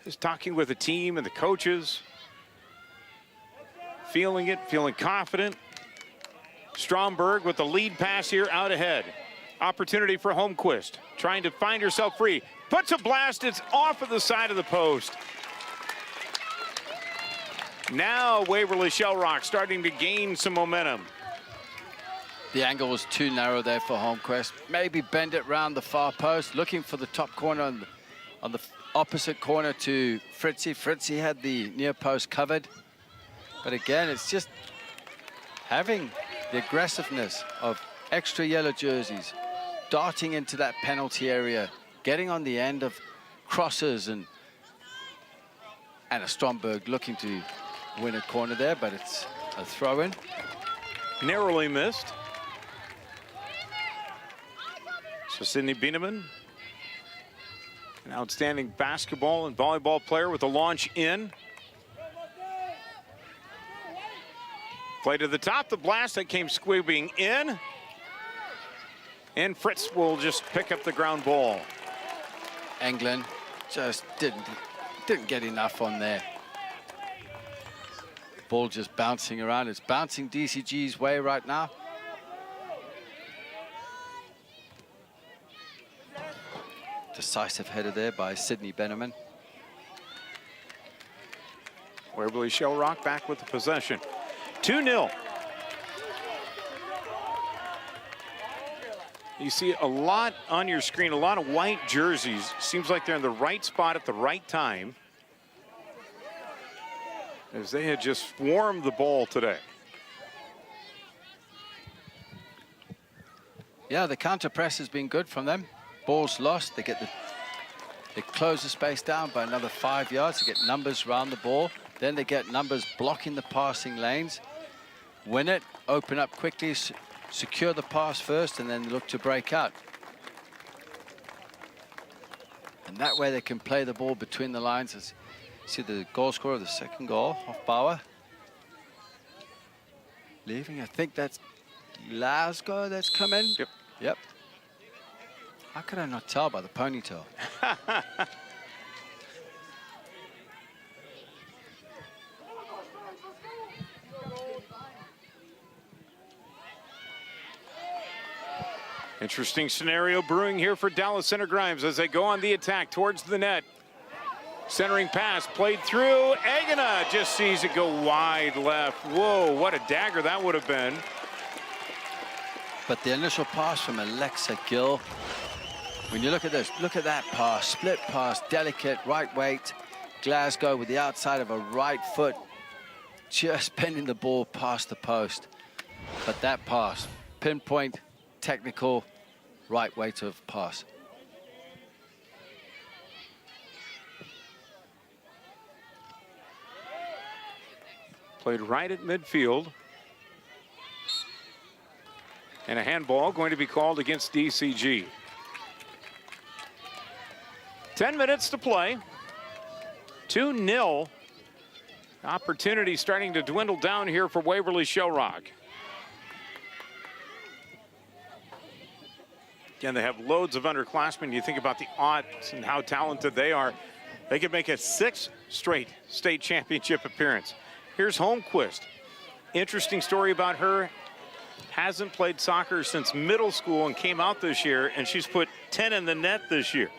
Just talking with the team and the coaches. Feeling it, feeling confident. Stromberg with the lead pass here out ahead. Opportunity for Holmquist. Trying to find herself free. Puts a blast, it's off of the side of the post. Now Waverly-Shell Rock starting to gain some momentum. The angle was too narrow there for Holmquist. Maybe bend it round the far post, looking for the top corner on the opposite corner to Fritzy. Fritzy had the near post covered. But again, it's just having the aggressiveness of extra yellow jerseys, darting into that penalty area, getting on the end of crosses, and Anna Stromberg looking to win a corner there, but it's a throw-in. Narrowly missed. So Sydney Bieneman, an outstanding basketball and volleyball player with a launch in. Play to the top, the blast that came squeezing in. And Fritz will just pick up the ground ball. Englund just didn't get enough on there. Ball just bouncing around. It's bouncing DCG's way right now. Decisive header there by Sydney Benneman. Waverly-Shell Rock back with the possession. 2-0. You see a lot on your screen, a lot of white jerseys. Seems like they're in the right spot at the right time, as they had just swarmed the ball today. Yeah, the counter press has been good from them. Ball's lost, they close the space down by another 5 yards to get numbers around the ball. Then they get numbers blocking the passing lanes. Win it, open up quickly, secure the pass first, and then look to break out. And that way they can play the ball between the lines. As you see the goal scorer of the second goal, Hoffbauer. Leaving, I think that's Glasgow that's come in. Yep. Yep. How could I not tell by the ponytail? Interesting scenario brewing here for Dallas Center-Grimes as they go on the attack towards the net. Centering pass played through. Agana just sees it go wide left. Whoa, what a dagger that would have been. But the initial pass from Alexa Gill, when you look at this, look at that pass, split pass, delicate, right weight. Glasgow with the outside of a right foot, just bending the ball past the post. But that pass, pinpoint, technical, right weight of pass. Played right at midfield. And a handball going to be called against DCG. 10 minutes to play. 2-0. Opportunity starting to dwindle down here for Waverly-Shell Rock. Again, they have loads of underclassmen. You think about the odds and how talented they are. They could make a 6th straight state championship appearance. Here's Holmquist. Interesting story about her. Hasn't played soccer since middle school and came out this year, and she's put 10 in the net this year.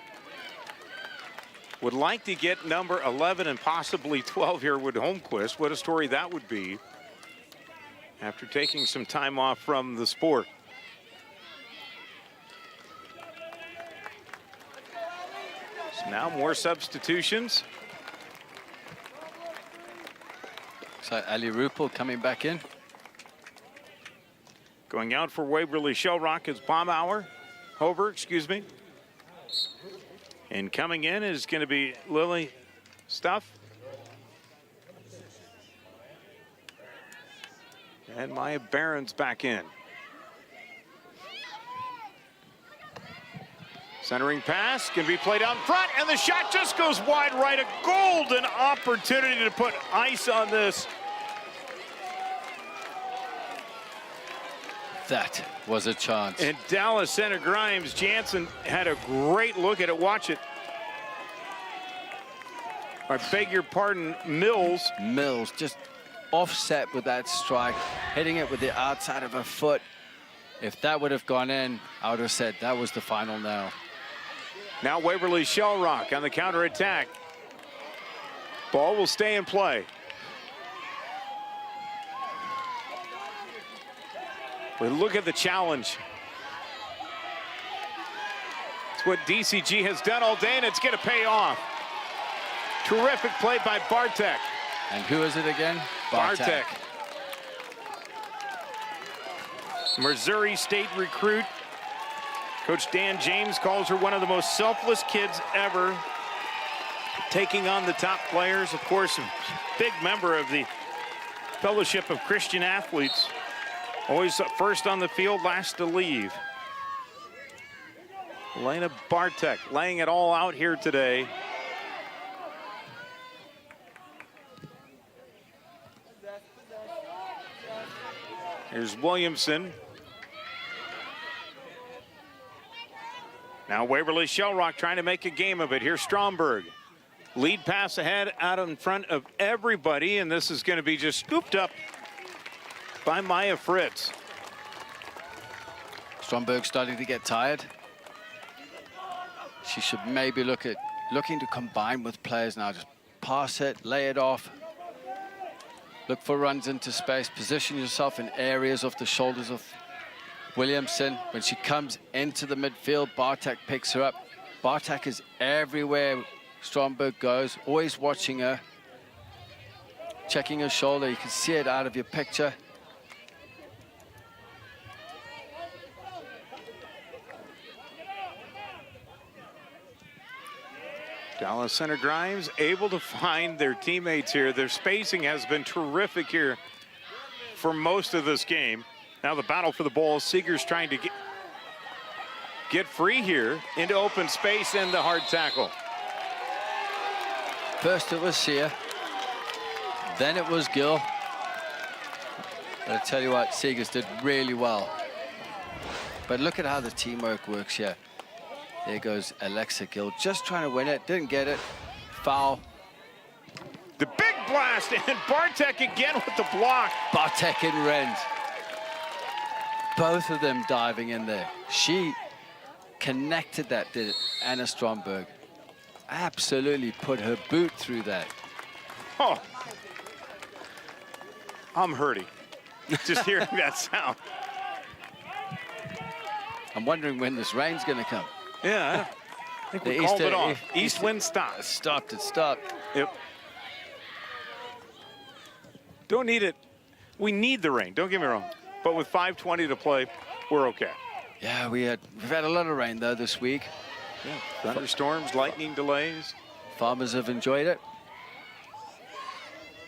Would like to get number 11 and possibly 12 here with Holmquist. What a story that would be after taking some time off from the sport. So now more substitutions. So Ali Rupel coming back in. Going out for Waverly-Shell Rock is Hover, excuse me. And coming in is going to be Lily Stuff. And Maya Barron's back in. Centering pass can be played out in front, and the shot just goes wide right. A golden opportunity to put ice on this. That was a chance. And Dallas Center-Grimes, Jansen had a great look at it. Watch it. I beg your pardon, Mills. Mills just offset with that strike, hitting it with the outside of her foot. If that would have gone in, I would have said that was the final nail. Now Waverly-Shell Rock on the counterattack. Ball will stay in play. But look at the challenge. It's what DCG has done all day, and it's going to pay off. Terrific play by Bartek. And who is it again? Bartek. Missouri State recruit. Coach Dan James calls her one of the most selfless kids ever, taking on the top players. Of course, a big member of the Fellowship of Christian Athletes. Always first on the field, last to leave. Elena Bartek laying it all out here today. Here's Williamson. Now Waverly-Shell Rock trying to make a game of it. Here's Stromberg. Lead pass ahead out in front of everybody, and this is going to be just scooped up by Maya Fritz. Stromberg starting to get tired. She should maybe looking to combine with players now. Just pass it, lay it off. Look for runs into space. Position yourself in areas of the shoulders of Williamson. When she comes into the midfield, Bartek picks her up. Bartek is everywhere Stromberg goes, always watching her. Checking her shoulder, you can see it out of your picture. Dallas Center-Grimes able to find their teammates here. Their spacing has been terrific here for most of this game. Now the battle for the ball. Seeger's trying to get free here into open space, and the hard tackle. First it was Sear, then it was Gill. But I tell you what, Seegers did really well. But look at how the teamwork works here. There goes Alexa Gill, just trying to win it, didn't get it. Foul. The big blast, and Bartek again with the block. Bartek and Renz. Both of them diving in there. She connected that, did it, Anna Stromberg. Absolutely put her boot through that. Oh, I'm hurting just hearing that sound. I'm wondering when this rain's going to come. Yeah, I think we called it off. East wind stopped. It stopped. Yep. Don't need it. We need the rain, don't get me wrong. But with 5:20 to play, we're okay. Yeah, we've had a lot of rain, though, this week. Yeah, thunderstorms, lightning delays. Farmers have enjoyed it.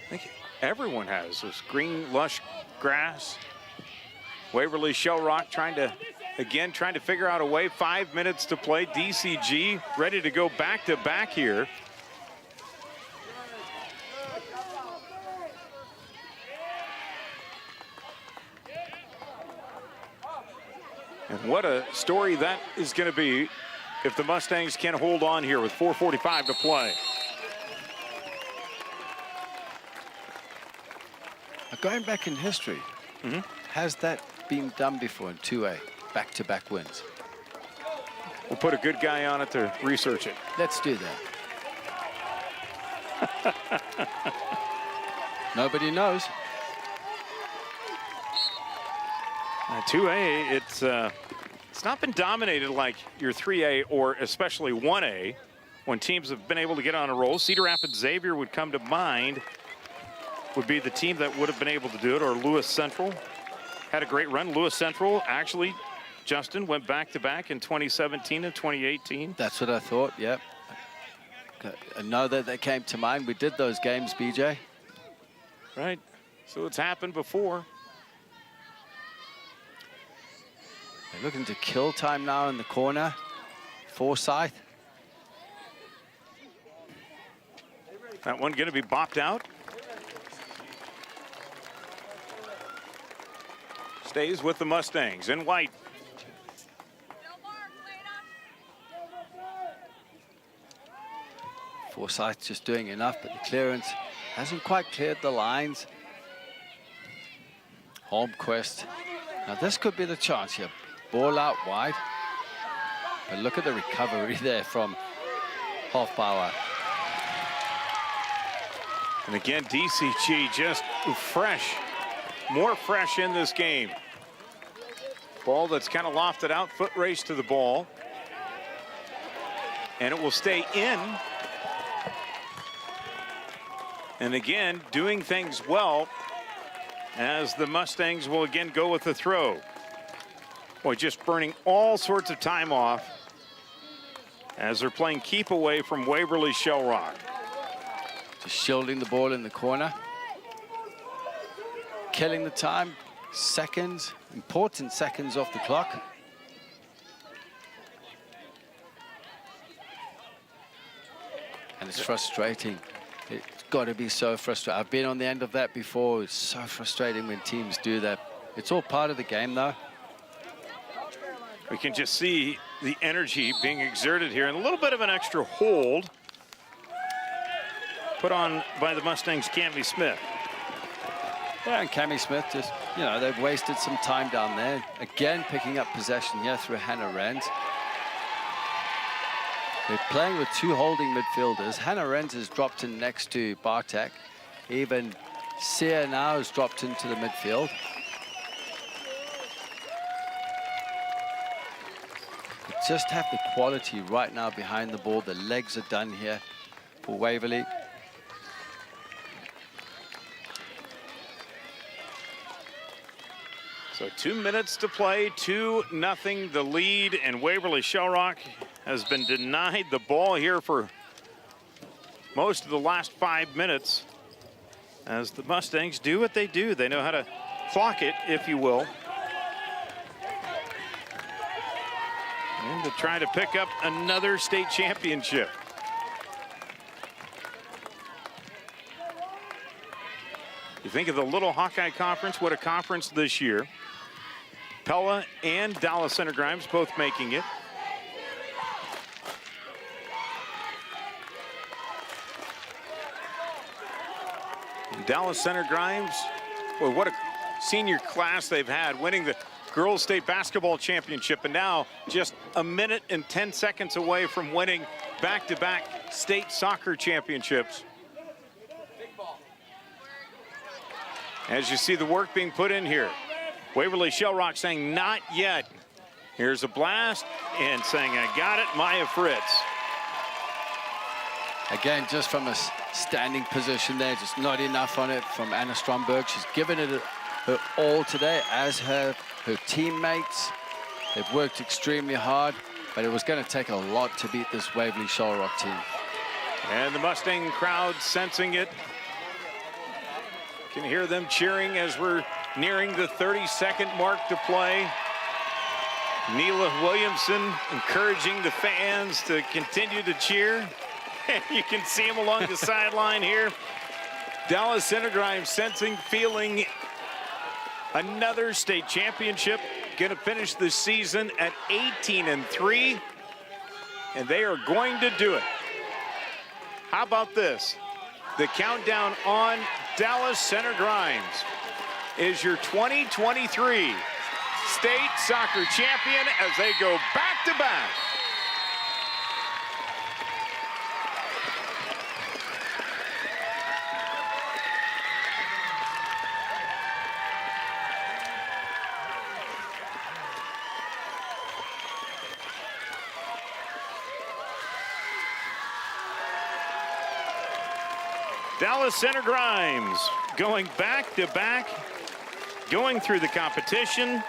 I think everyone has. This green, lush grass. Waverly-Shell Rock trying to figure out a way. 5 minutes to play. DCG ready to go back-to-back here. And what a story that is going to be if the Mustangs can hold on here with 4:45 to play. Going back in history, has that been done before in 2A? Back-to-back wins. We'll put a good guy on it to research it. Let's do that. Nobody knows. 2A, it's not been dominated like your 3A or especially 1A when teams have been able to get on a roll. Cedar Rapids Xavier would come to mind, would be the team that would have been able to do it, or Lewis Central had a great run. Lewis Central actually, Justin, went back-to-back in 2017 and 2018. That's what I thought, yep. I know that came to mind. We did those games, BJ. Right, so it's happened before. They're looking to kill time now in the corner. Forsyth. That one going to be bopped out. Stays with the Mustangs in white. Forsyth just doing enough, but the clearance hasn't quite cleared the lines. Holmquist. Now this could be the chance here. Ball out wide. But look at the recovery there from Hofbauer. And again, DCG just fresh, more fresh in this game. Ball that's kind of lofted out, foot race to the ball. And it will stay in. And again, doing things well as the Mustangs will again go with the throw. Boy, just burning all sorts of time off as they're playing keep away from Waverly-Shell Rock. Just shielding the ball in the corner. Killing the time. Seconds, important seconds off the clock. And it's frustrating. It's got to be so frustrating. I've been on the end of that before. It's so frustrating when teams do that. It's all part of the game, though. We can just see the energy being exerted here, and a little bit of an extra hold put on by the Mustangs' Cami Smith. Yeah, and Cami Smith just, you know, they've wasted some time down there. Again, picking up possession here through Hannah Renz. They're playing with two holding midfielders. Hannah Renz has dropped in next to Bartek. Even Sia now has dropped into the midfield. They just have the quality right now behind the ball. The legs are done here for Waverly. So 2 minutes to play, 2-0 the lead, and Waverly-Shell Rock has been denied the ball here for most of the last 5 minutes as the Mustangs do what they do. They know how to clock it, if you will. And to try to pick up another state championship. You think of the Little Hawkeye Conference, what a conference this year. Pella and Dallas Center-Grimes both making it. And Dallas Center-Grimes, boy, what a senior class they've had, winning the Girls State Basketball Championship, and now just a minute and 10 seconds away from winning back-to-back state soccer championships. As you see the work being put in here. Waverly-Shell Rock saying not yet. Here's a blast, and saying, I got it, Maya Fritz. Again, just from a standing position there, just not enough on it from Anna Stromberg. She's given it her all today, as have her teammates. They've worked extremely hard, but it was going to take a lot to beat this Waverly-Shell Rock team. And the Mustang crowd sensing it. Can hear them cheering as we're nearing the 30-second mark to play. Neela Williamson encouraging the fans to continue to cheer. And you can see him along the sideline here. Dallas Center-Grimes sensing, feeling another state championship. Going to finish the season at 18-3. And they are going to do it. How about this? The countdown on Dallas Center-Grimes is your 2023 state soccer champion as they go back-to-back. Dallas Center-Grimes going back-to-back, going through the competition.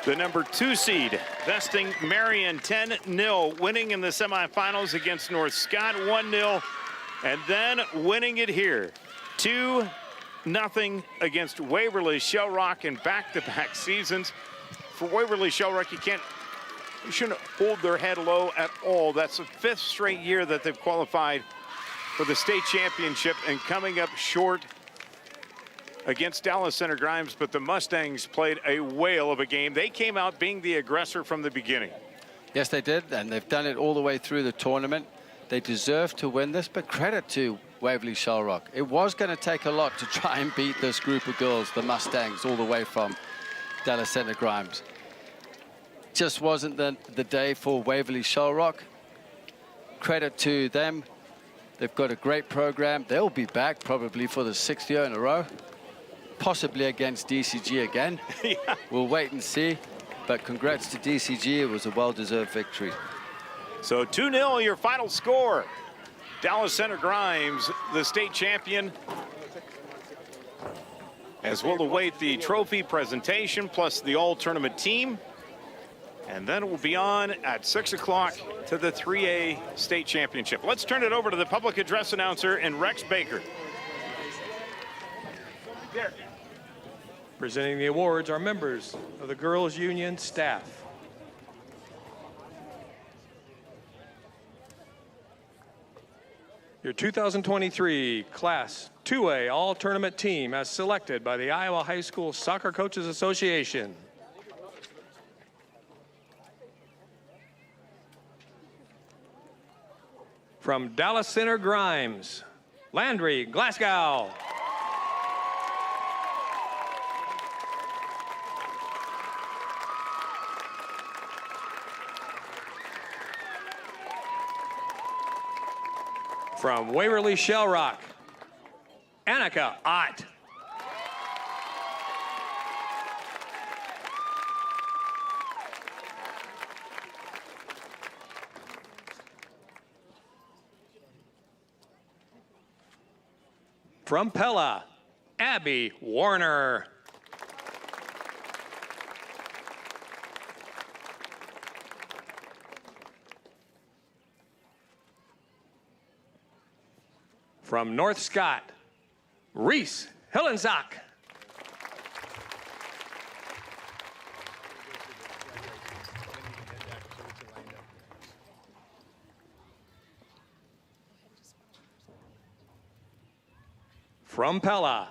The number 2 seed, besting Marion 10-0, winning in the semifinals against North Scott 1-0, and then winning it here 2-0 against Waverly-Shell Rock in back-to-back seasons. For Waverly-Shell Rock, you shouldn't hold their head low at all. That's the 5th straight year that they've qualified for the state championship and coming up short against Dallas Center-Grimes, but the Mustangs played a whale of a game. They came out being the aggressor from the beginning. Yes, they did, and they've done it all the way through the tournament. They deserve to win this, but credit to Waverly-Shell Rock. It was going to take a lot to try and beat this group of girls, the Mustangs, all the way from Dallas Center-Grimes. Just wasn't the day for Waverly-Shell Rock. Credit to them. They've got a great program. They'll be back probably for the 6th year in a row. Possibly against DCG again. Yeah. We'll wait and see. But congrats to DCG. It was a well-deserved victory. So 2-0 your final score. Dallas Center-Grimes, the state champion. As we'll await the trophy presentation plus the all-tournament team. And then we'll be on at 6 o'clock to the 3A state championship. Let's turn it over to the public address announcer and Rex Baker. Presenting the awards are members of the Girls Union staff. Your 2023 Class 2A All-Tournament team as selected by the Iowa High School Soccer Coaches Association. From Dallas Center-Grimes, Landry Glasgow. From Waverly-Shell Rock, Annika Ott. From Pella, Abby Warner. From North Scott, Reese Hillensack. From Pella,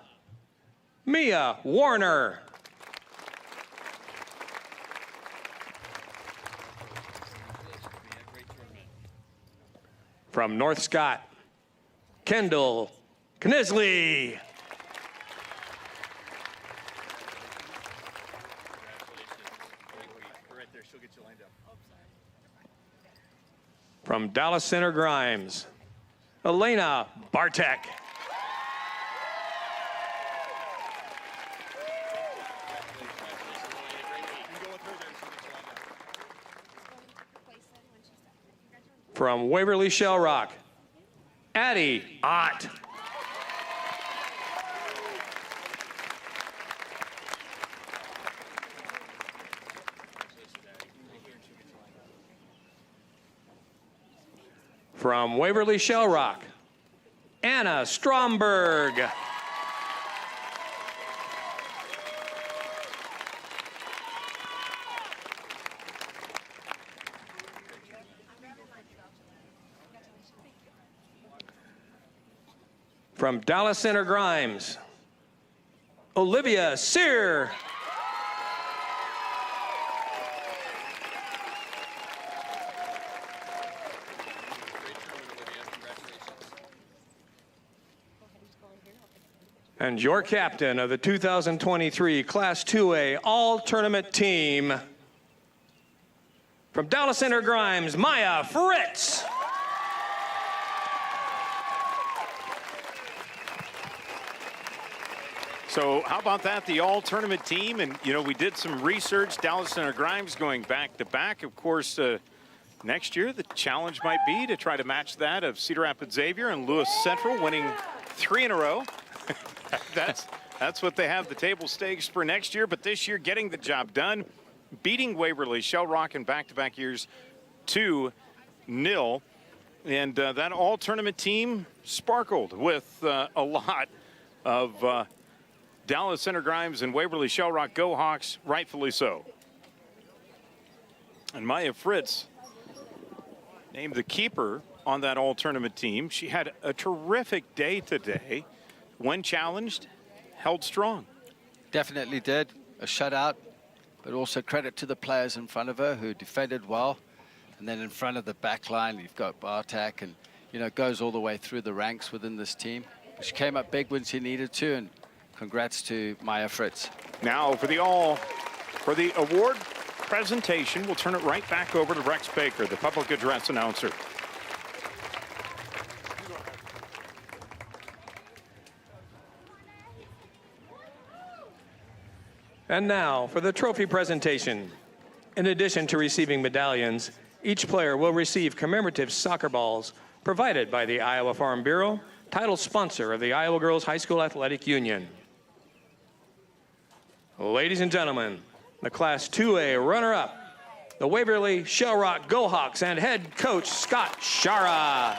Mia Warner. From North Scott, Kendall Knisley. From Dallas Center-Grimes, Elena Bartek. From Waverly-Shell Rock, Addie Ott. From Waverly-Shell Rock, Anna Stromberg. From Dallas Center-Grimes, Olivia Sear. And your captain of the 2023 Class 2A All-Tournament team, from Dallas Center-Grimes, Maya Fritz. So how about that, the all-tournament team? And, you know, we did some research. Dallas Center-Grimes going back-to-back. Of course, next year the challenge might be to try to match that of Cedar Rapids Xavier and Lewis Central, winning 3 in a row. That's what they have the table stakes for next year. But this year, getting the job done, beating Waverly-Shell Rock in back-to-back years 2-0. And that all-tournament team sparkled with a lot of Dallas Center-Grimes and Waverly-Shell Rock Go-Hawks, rightfully so. And Maya Fritz named the keeper on that all-tournament team. She had a terrific day today. When challenged, held strong. Definitely did. A shutout, but also credit to the players in front of her who defended well. And then in front of the back line, you've got Bartak, and, you know, goes all the way through the ranks within this team. She came up big when she needed to, and congrats to Maya Fritz. Now for the award presentation, we'll turn it right back over to Rex Baker, the public address announcer. And now for the trophy presentation. In addition to receiving medallions, each player will receive commemorative soccer balls provided by the Iowa Farm Bureau, title sponsor of the Iowa Girls High School Athletic Union. Ladies and gentlemen, the Class 2A runner-up, the Waverly-Shell Rock Go-Hawks and head coach Scott Shara.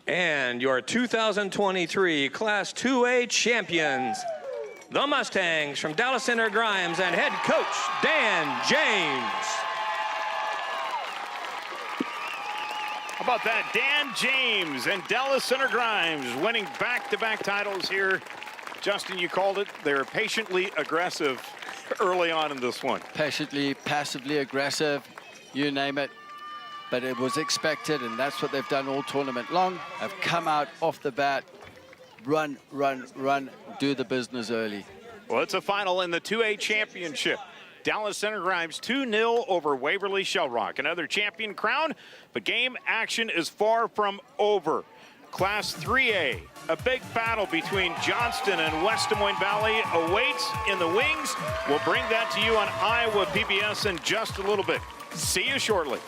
And your 2023 Class 2A champions, the Mustangs from Dallas Center-Grimes and head coach Dan James. How about that? Dan James and Dallas Center-Grimes winning back-to-back titles here. Justin, you called it. They're patiently aggressive early on in this one. Patiently, passively aggressive, you name it. But it was expected, and that's what they've done all tournament long. Have come out off the bat, run, do the business early. Well, it's a final in the 2A championship. Dallas Center-Grimes 2-0 over Waverly-Shell Rock. Another champion crown, but game action is far from over. Class 3A, a big battle between Johnston and West Des Moines Valley awaits in the wings. We'll bring that to you on Iowa PBS in just a little bit. See you shortly.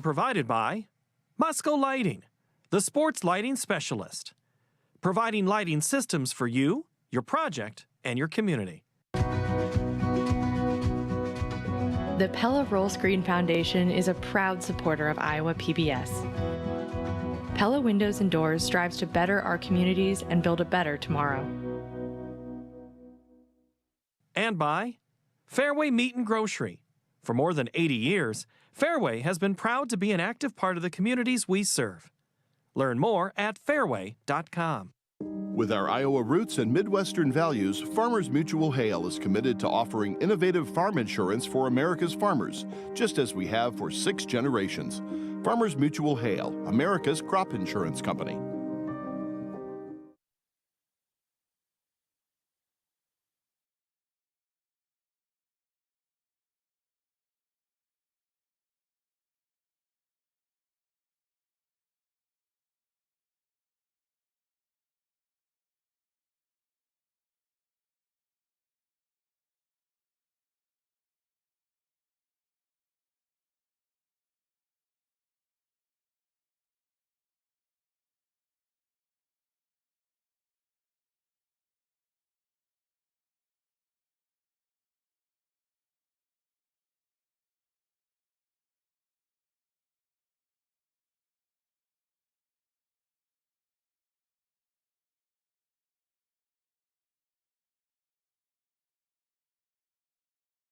Provided by Musco Lighting, the sports lighting specialist, providing lighting systems for you, your project, and your community. The Pella Roll Screen Foundation is a proud supporter of Iowa PBS. Pella Windows and Doors strives to better our communities and build a better tomorrow. And by Fairway Meat and Grocery, For more than 80 years, Fairway has been proud to be an active part of the communities we serve. Learn more at fairway.com. With our Iowa roots and Midwestern values, Farmers Mutual Hail is committed to offering innovative farm insurance for America's farmers, just as we have for 6 generations. Farmers Mutual Hail, America's crop insurance company.